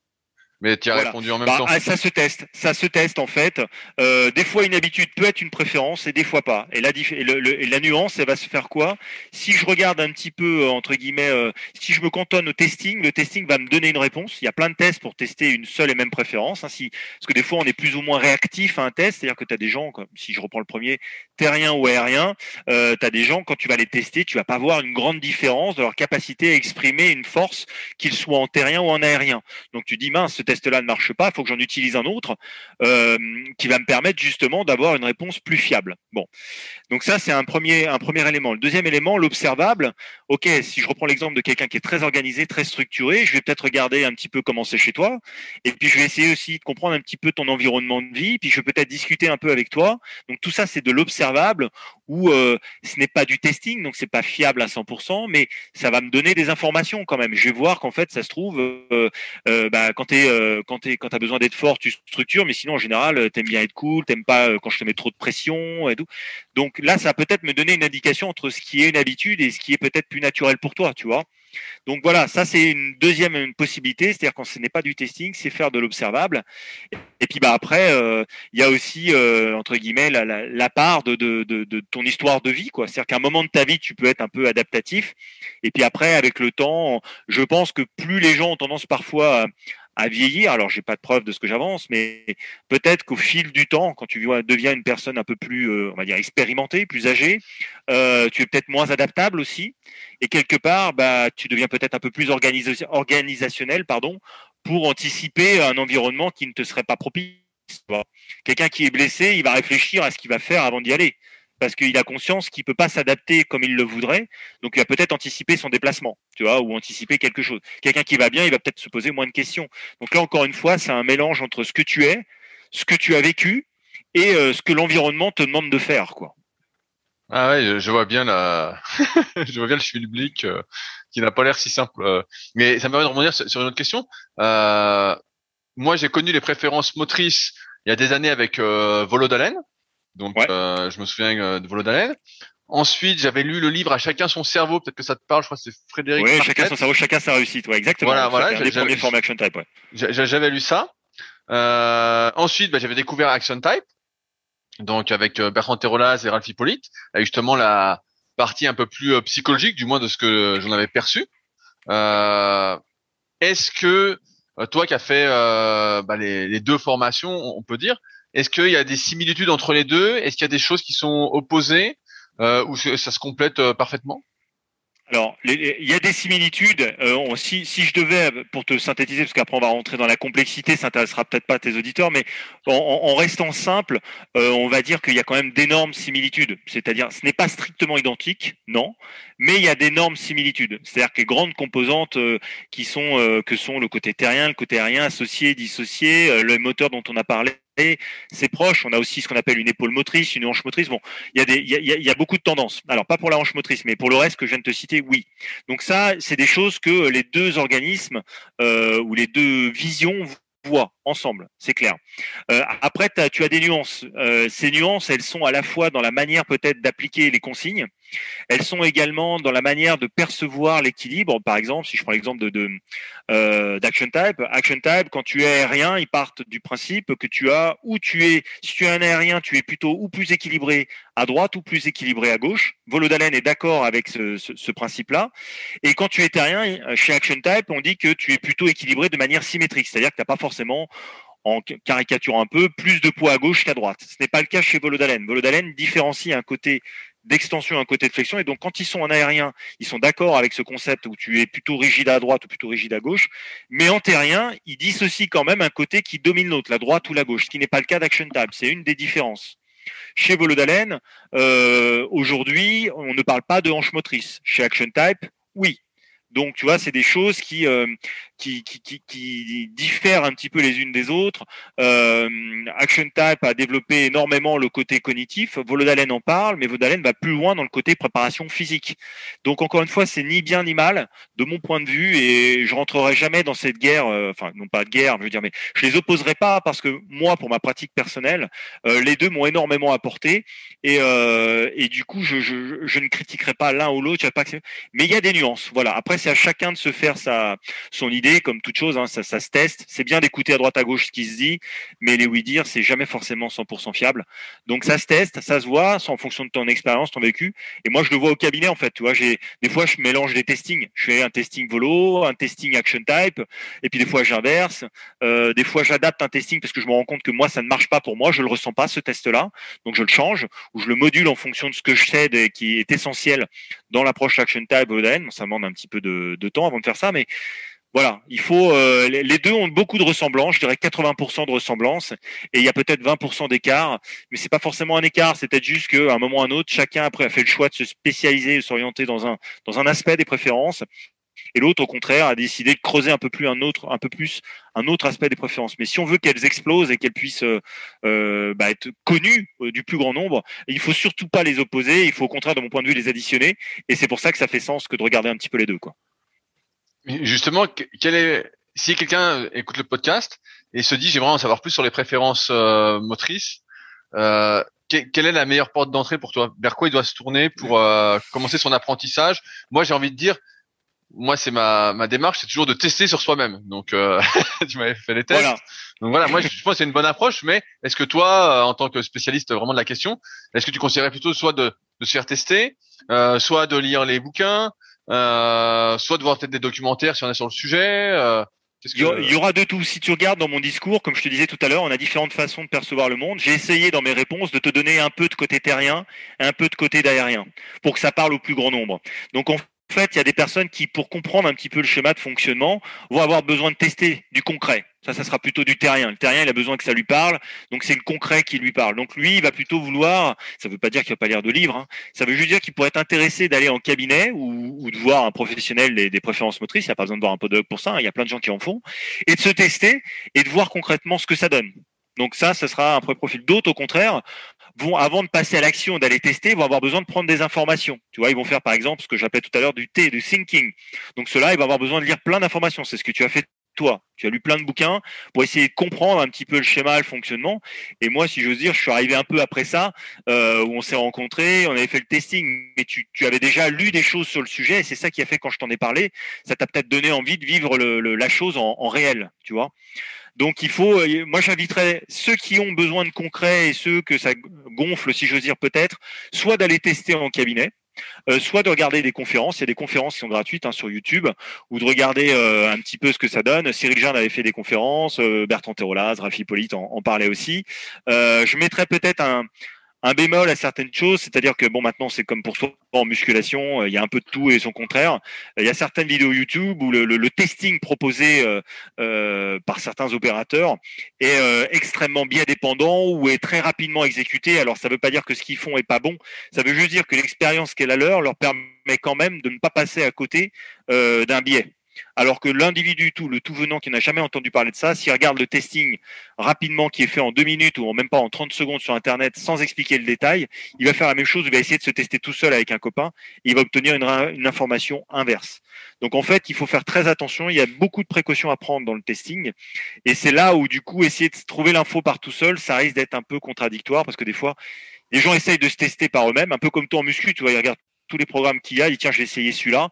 Mais tu as Voilà. répondu en même temps. Ça se teste en fait. Des fois, une habitude peut être une préférence et des fois pas. Et la nuance, elle va se faire quoi? Si je regarde un petit peu entre guillemets, si je me cantonne au testing, le testing va me donner une réponse. Il y a plein de tests pour tester une seule et même préférence. Parce que des fois, on est plus ou moins réactif à un test, c'est-à-dire que tu as des gens, comme si je reprends le premier, terrien ou aérien, tu as des gens quand tu vas les tester, tu vas pas voir une grande différence de leur capacité à exprimer une force, qu'ils soient en terrien ou en aérien. Donc tu dis mince, ce test-là ne marche pas, il faut que j'en utilise un autre qui va me permettre justement d'avoir une réponse plus fiable. Bon, donc ça c'est un premier élément. Le deuxième élément, l'observable. Ok, si je reprends l'exemple de quelqu'un qui est très organisé, très structuré, je vais peut-être regarder un petit peu comment c'est chez toi, et puis je vais essayer aussi de comprendre un petit peu ton environnement de vie, puis je vais peut-être discuter un peu avec toi. Donc tout ça c'est de l'observable où ce n'est pas du testing, donc c'est pas fiable à 100%, mais ça va me donner des informations quand même. Je vais voir qu'en fait ça se trouve quand tu as besoin d'être fort, tu structures, mais sinon en général, t'aimes bien être cool, t'aimes pas quand je te mets trop de pression et tout. Donc là, ça va peut-être me donner une indication entre ce qui est une habitude et ce qui est peut-être plus naturel pour toi, tu vois. Donc voilà, ça c'est une deuxième possibilité, c'est-à-dire quand ce n'est pas du testing, c'est faire de l'observable. Et puis après, il y a aussi entre guillemets la part de ton histoire de vie, quoi. C'est-à-dire qu'à un moment de ta vie, tu peux être un peu adaptatif. Et puis après, avec le temps, je pense que plus les gens ont tendance parfois à vieillir, alors j'ai pas de preuve de ce que j'avance, mais peut-être qu'au fil du temps, quand tu deviens une personne un peu plus, on va dire, expérimentée, plus âgée, tu es peut-être moins adaptable aussi, et quelque part, tu deviens peut-être un peu plus organisationnel, pardon, pour anticiper un environnement qui ne te serait pas propice. Quelqu'un qui est blessé, il va réfléchir à ce qu'il va faire avant d'y aller, parce qu'il a conscience qu'il peut pas s'adapter comme il le voudrait, donc il va peut-être anticiper son déplacement, tu vois, ou anticiper quelque chose. Quelqu'un qui va bien, il va peut-être se poser moins de questions. Donc là, encore une fois, c'est un mélange entre ce que tu es, ce que tu as vécu, et ce que l'environnement te demande de faire, quoi. Ah ouais, je vois bien je vois bien le schmilblick qui n'a pas l'air si simple. Mais ça me permet de rebondir sur une autre question. Moi, j'ai connu les préférences motrices il y a des années avec Volodalen. Donc, Ouais. je me souviens de Volodalen. Ensuite, j'avais lu le livre À chacun son cerveau. Peut-être que ça te parle. Je crois que c'est Frédéric Ouais, Marquette. chacun son cerveau, chacun sa réussite. Ouais, exactement. Voilà. Un des premiers formes Action Type, ouais. J'avais lu ça. Ensuite, j'avais découvert Action Type. Donc, avec Bertrand Terolaz et Ralph Hippolyte. Avec justement la partie un peu plus psychologique, du moins de ce que j'en avais perçu. Est-ce que toi qui as fait les deux formations, on peut dire, est-ce qu'il y a des similitudes entre les deux? Est-ce qu'il y a des choses qui sont opposées ou ça se complète parfaitement? Alors, il y a des similitudes. Si je devais, pour te synthétiser, parce qu'après on va rentrer dans la complexité, ça intéressera peut-être pas tes auditeurs, mais en restant simple, on va dire qu'il y a quand même d'énormes similitudes. C'est-à-dire, ce n'est pas strictement identique, non, mais il y a d'énormes similitudes. C'est-à-dire que les grandes composantes que sont le côté terrien, le côté aérien, associé, dissocié, le moteur dont on a parlé, c'est proche. On a aussi ce qu'on appelle une épaule motrice, une hanche motrice. Bon, il y a beaucoup de tendances. Alors, pas pour la hanche motrice, mais pour le reste que je viens de te citer, oui. Donc ça, c'est des choses que les deux organismes ou les deux visions voient ensemble, c'est clair. Après, tu as des nuances. Ces nuances, elles sont à la fois dans la manière peut-être d'appliquer les consignes. Elles sont également dans la manière de percevoir l'équilibre. Par exemple, si je prends l'exemple d'Action Type, Action Type, quand tu es aérien, ils partent du principe que si tu es un aérien, tu es plutôt ou plus équilibré à droite ou plus équilibré à gauche. Volodalen est d'accord avec ce principe-là. Et quand tu es terrien, chez Action Type, on dit que tu es plutôt équilibré de manière symétrique, c'est-à-dire que tu n'as pas forcément, en caricaturant un peu, plus de poids à gauche qu'à droite. Ce n'est pas le cas chez Volodalen. Volodalen différencie un côté d'extension, un côté de flexion, et donc quand ils sont en aérien, ils sont d'accord avec ce concept où tu es plutôt rigide à droite ou plutôt rigide à gauche, mais en terrien, ils dissocient quand même un côté qui domine l'autre, la droite ou la gauche, ce qui n'est pas le cas d'Action Type. C'est une des différences. Chez Volodalen, aujourd'hui, on ne parle pas de hanche motrice. Chez Action Type, oui. Donc, tu vois, c'est des choses qui diffèrent un petit peu les unes des autres. Action Type a développé énormément le côté cognitif. Volodalen en parle, mais Volodalen va plus loin dans le côté préparation physique. Donc, encore une fois, c'est ni bien ni mal de mon point de vue, et je rentrerai jamais dans cette guerre. Enfin, non pas de guerre, je veux dire, mais je les opposerai pas parce que moi, pour ma pratique personnelle, les deux m'ont énormément apporté, et du coup, je ne critiquerai pas l'un ou l'autre. Mais il y a des nuances. Voilà. Après, c'est à chacun de se faire son idée, comme toute chose, hein, ça se teste. C'est bien d'écouter à droite à gauche ce qui se dit, mais les oui-dire, c'est jamais forcément 100% fiable. Donc ça se teste, ça se voit, en fonction de ton expérience, ton vécu. Et moi, je le vois au cabinet, en fait. Tu vois, des fois, je mélange des testings. Je fais un testing volo, un testing Action Type, et puis des fois, j'inverse. Des fois, j'adapte un testing parce que je me rends compte que moi, ça ne marche pas pour moi. Je le ressens pas, ce test-là. Donc, je le change, ou je le module en fonction de ce que je sais qui est essentiel dans l'approche Action Type ODN. Ça demande un petit peu de temps avant de faire ça, mais voilà, il faut. Les deux ont beaucoup de ressemblances, je dirais 80% de ressemblances, et il y a peut-être 20% d'écart, mais c'est pas forcément un écart, c'est peut-être juste qu'à un moment ou à un autre, chacun après a fait le choix de se spécialiser, de s'orienter dans un aspect des préférences, et l'autre au contraire a décidé de creuser un peu plus un autre aspect des préférences. Mais si on veut qu'elles explosent et qu'elles puissent être connues du plus grand nombre, il faut surtout pas les opposer, il faut au contraire, de mon point de vue, les additionner, et c'est pour ça que ça fait sens que de regarder un petit peu les deux, quoi. Justement, si quelqu'un écoute le podcast et se dit j'aimerais en savoir plus sur les préférences motrices, quelle est la meilleure porte d'entrée pour toi? Vers quoi il doit se tourner pour commencer son apprentissage? Moi, j'ai envie de dire, moi, c'est ma démarche, c'est toujours de tester sur soi-même. Donc, tu m'avais fait les tests. Voilà. Donc voilà, moi, je pense que c'est une bonne approche. Mais est-ce que toi, en tant que spécialiste vraiment de la question, est-ce que tu conseillerais plutôt soit de se faire tester, soit de lire les bouquins, soit de voir peut-être des documentaires si on est sur le sujet. Il y aura de tout. Si tu regardes dans mon discours, comme je te disais tout à l'heure, on a différentes façons de percevoir le monde. J'ai essayé dans mes réponses de te donner un peu de côté terrien, un peu de côté d'aérien, pour que ça parle au plus grand nombre. Donc en fait, il y a des personnes qui, pour comprendre un petit peu le schéma de fonctionnement, vont avoir besoin de tester du concret. Ça sera plutôt du terrien. Le terrien, il a besoin que ça lui parle, donc c'est le concret qui lui parle. Donc lui, il va plutôt vouloir, ça ne veut pas dire qu'il va pas lire de livres, hein, ça veut juste dire qu'il pourrait être intéressé d'aller en cabinet ou de voir un professionnel des préférences motrices, il n'y a pas besoin de voir un podologue pour ça, hein, il y a plein de gens qui en font, et de se tester et de voir concrètement ce que ça donne. Donc ça sera un premier profil. D'autres, au contraire, vont, avant de passer à l'action, d'aller tester, vont avoir besoin de prendre des informations. Tu vois, ils vont faire par exemple ce que j'appelais tout à l'heure du thinking. Donc cela, ils vont avoir besoin de lire plein d'informations. C'est ce que tu as fait toi. Tu as lu plein de bouquins pour essayer de comprendre un petit peu le schéma, le fonctionnement. Et moi, si j'ose dire, je suis arrivé un peu après ça, où on s'est rencontrés, on avait fait le testing, mais tu avais déjà lu des choses sur le sujet, et c'est ça qui a fait, quand je t'en ai parlé, ça t'a peut-être donné envie de vivre la chose en réel, tu vois. Donc il faut, moi j'inviterais ceux qui ont besoin de concret et ceux que ça gonfle, si j'ose dire peut-être, soit d'aller tester en cabinet, soit de regarder des conférences. Il y a des conférences qui sont gratuites, hein, sur YouTube, ou de regarder un petit peu ce que ça donne. Cyril Jeanne avait fait des conférences, Bertrand Terolaz, Ralph Hippolyte en parlait aussi. Je mettrais peut-être un un bémol à certaines choses, c'est-à-dire que bon, maintenant c'est comme pour soi en musculation, il y a un peu de tout et son contraire. Il y a certaines vidéos YouTube où le testing proposé par certains opérateurs est extrêmement bien dépendant ou est très rapidement exécuté. Alors ça ne veut pas dire que ce qu'ils font est pas bon, ça veut juste dire que l'expérience qu'est la leur permet quand même de ne pas passer à côté d'un biais. Alors que l'individu, le tout venant qui n'a jamais entendu parler de ça, s'il regarde le testing rapidement qui est fait en 2 minutes ou même pas en 30 secondes sur Internet sans expliquer le détail, il va faire la même chose, il va essayer de se tester tout seul avec un copain et il va obtenir une information inverse. Donc en fait, il faut faire très attention, il y a beaucoup de précautions à prendre dans le testing et c'est là où du coup, essayer de trouver l'info par tout seul, ça risque d'être un peu contradictoire parce que des fois, les gens essayent de se tester par eux-mêmes, un peu comme toi en muscu, tu vois, ils regardent tous les programmes qu'il y a, ils disent tiens, je vais essayer celui-là.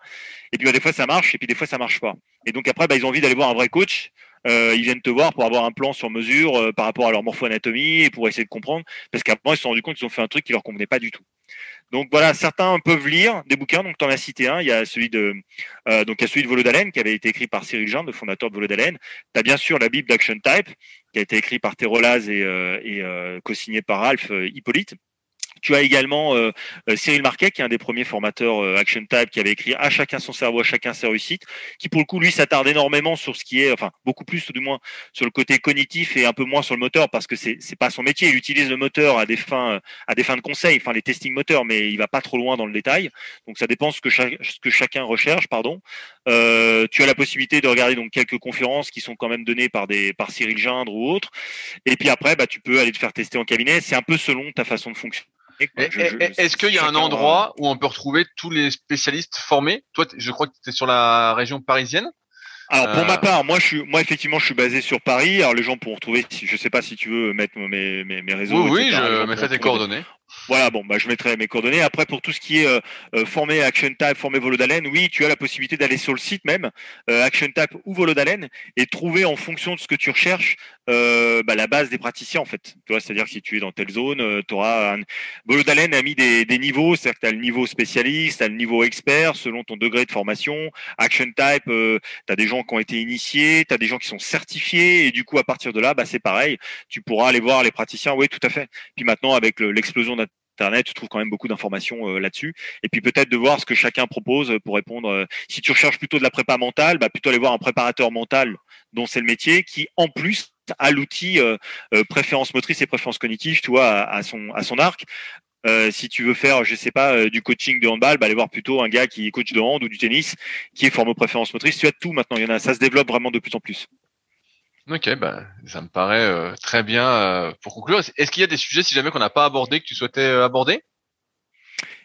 Et puis des fois ça marche, et puis des fois ça marche pas. Et donc après, ils ont envie d'aller voir un vrai coach. Ils viennent te voir pour avoir un plan sur mesure par rapport à leur morpho-anatomie et pour essayer de comprendre. Parce qu'après, ils se sont rendus compte qu'ils ont fait un truc qui leur convenait pas du tout. Donc voilà, certains peuvent lire des bouquins. Donc tu en as cité un. Il y a celui de Volodalen qui avait été écrit par Cyril Gindre, le fondateur de Volodalen. Tu as bien sûr la Bible d'Action Type qui a été écrit par Terolaz et co-signé par Ralph Hippolyte. Tu as également Cyril Marquet, qui est un des premiers formateurs Action Type, qui avait écrit À chacun son cerveau, à chacun ses réussites, qui pour le coup, lui, s'attarde énormément sur ce qui est, enfin, beaucoup plus, tout du moins, sur le côté cognitif et un peu moins sur le moteur, parce que c'est pas son métier. Il utilise le moteur à des fins de conseil, enfin, les testing moteurs, mais il va pas trop loin dans le détail. Donc, ça dépend ce que chacun recherche, pardon. Tu as la possibilité de regarder donc quelques conférences qui sont quand même données par Cyril Gindre ou autres. Et puis après, tu peux aller te faire tester en cabinet. C'est un peu selon ta façon de fonctionner. Est-ce qu'il y a un endroit où on peut retrouver tous les spécialistes formés? Toi, je crois que tu es sur la région parisienne. Alors pour ma part, moi effectivement je suis basé sur Paris. Alors les gens pourront retrouver, je sais pas si tu veux mettre mes réseaux. Oui, etc. je mettrai tes coordonnées. Voilà, bon, je mettrai mes coordonnées. Après, pour tout ce qui est formé Action Type, formé Volodalen, oui, tu as la possibilité d'aller sur le site même, Action Type ou Volodalen, et trouver en fonction de ce que tu recherches la base des praticiens, en fait. Tu vois, c'est-à-dire que si tu es dans telle zone, tu auras Volodalen a mis des niveaux, c'est-à-dire que tu as le niveau spécialiste, tu as le niveau expert, selon ton degré de formation. Action Type, tu as des gens qui ont été initiés, tu as des gens qui sont certifiés, et du coup, à partir de là, c'est pareil, tu pourras aller voir les praticiens. Oui, tout à fait. Puis maintenant, avec l'explosion d'Internet, tu trouves quand même beaucoup d'informations là-dessus. Et puis peut-être de voir ce que chacun propose pour répondre. Si tu recherches plutôt de la prépa mentale, plutôt aller voir un préparateur mental dont c'est le métier, qui en plus a l'outil préférence motrice et préférence cognitive, tu vois, à son arc. Si tu veux faire, je sais pas, du coaching de handball, aller voir plutôt un gars qui est coach de hand ou du tennis, qui est formé aux préférences motrices. Tu as tout maintenant. Il y en a, ça se développe vraiment de plus en plus. Ok, ça me paraît très bien. Pour conclure, est-ce qu'il y a des sujets, si jamais qu'on n'a pas abordé, que tu souhaitais aborder?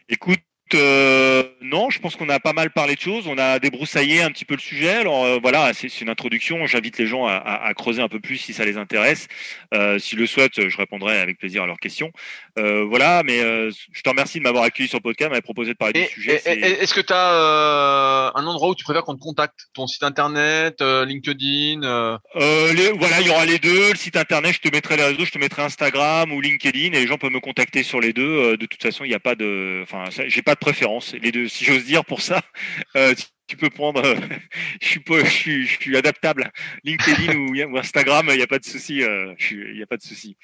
Écoute, non, je pense qu'on a pas mal parlé de choses. On a débroussaillé un petit peu le sujet. Alors voilà, c'est une introduction. J'invite les gens à creuser un peu plus si ça les intéresse. S'ils le souhaitent, je répondrai avec plaisir à leurs questions. Voilà, mais je te remercie de m'avoir accueilli sur le podcast, m'avoir proposé de parler du sujet. Est-ce que tu as un endroit où tu préfères qu'on te contacte? Ton site internet, LinkedIn Voilà, il y aura les deux. Le site internet, je te mettrai les réseaux, je te mettrai Instagram ou LinkedIn, et les gens peuvent me contacter sur les deux. De toute façon, il n'y a pas de, enfin, j'ai pas de préférence. Les deux, si j'ose dire, pour ça. Tu peux prendre, je suis adaptable. LinkedIn ou Instagram, il n'y a pas de souci. Il n'y a pas de souci.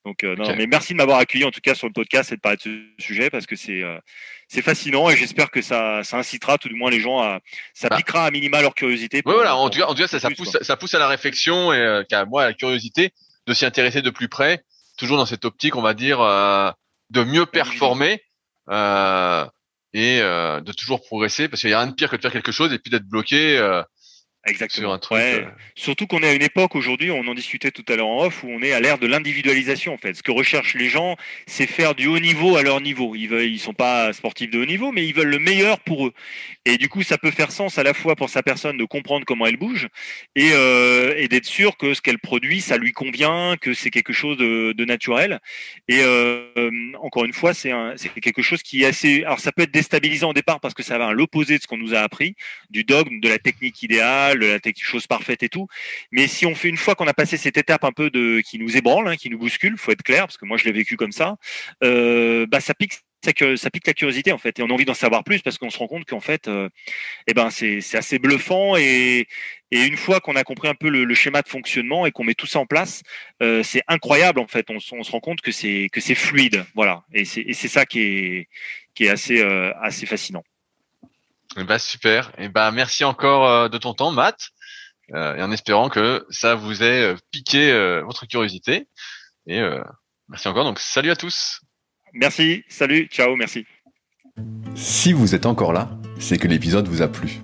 Donc non, okay. Mais merci de m'avoir accueilli en tout cas sur le podcast et de parler de ce sujet parce que c'est fascinant et j'espère que ça incitera tout du moins les gens ça piquera à minima leur curiosité. Ouais, voilà. En tout cas, ça pousse à la réflexion et à moi à la curiosité de s'y intéresser de plus près, toujours dans cette optique, on va dire, de mieux performer. Et de toujours progresser parce qu'il y a rien de pire que de faire quelque chose et puis d'être bloqué Exactement. sur un truc. Surtout qu'on est à une époque aujourd'hui, on en discutait tout à l'heure en off, où on est à l'ère de l'individualisation en fait. Ce que recherchent les gens, c'est faire du haut niveau à leur niveau. Ils sont pas sportifs de haut niveau, mais ils veulent le meilleur pour eux. Et du coup, ça peut faire sens à la fois pour sa personne de comprendre comment elle bouge et d'être sûr que ce qu'elle produit, ça lui convient, que c'est quelque chose de naturel. Et encore une fois, c'est quelque chose qui est assez. Alors ça peut être déstabilisant au départ parce que ça va à l'opposé de ce qu'on nous a appris, du dogme, de la technique idéale, de la chose parfaite et tout. Mais si on fait une fois qu'on a passé cette étape un peu qui nous ébranle, qui nous bouscule, faut être clair, parce que moi je l'ai vécu comme ça, ça pique ça pique la curiosité en fait, et on a envie d'en savoir plus parce qu'on se rend compte qu'en fait, c'est assez bluffant et une fois qu'on a compris un peu le schéma de fonctionnement et qu'on met tout ça en place, c'est incroyable en fait. On se rend compte que c'est fluide, voilà, et c'est ça qui est assez fascinant. Super. Merci encore de ton temps, Matt, et en espérant que ça vous ait piqué votre curiosité. Et merci encore. Donc salut à tous. Merci, salut, ciao, merci. Si vous êtes encore là, c'est que l'épisode vous a plu.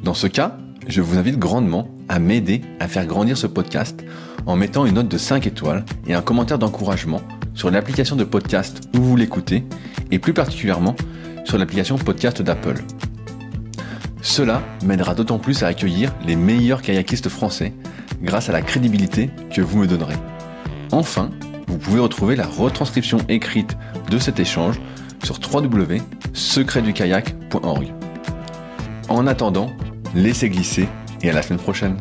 Dans ce cas, je vous invite grandement à m'aider à faire grandir ce podcast en mettant une note de 5 étoiles et un commentaire d'encouragement sur l'application de podcast où vous l'écoutez et plus particulièrement sur l'application podcast d'Apple. Cela m'aidera d'autant plus à accueillir les meilleurs kayakistes français grâce à la crédibilité que vous me donnerez. Enfin, vous pouvez retrouver la retranscription écrite de cet échange sur www.secretdukayak.org. En attendant, laissez glisser et à la semaine prochaine.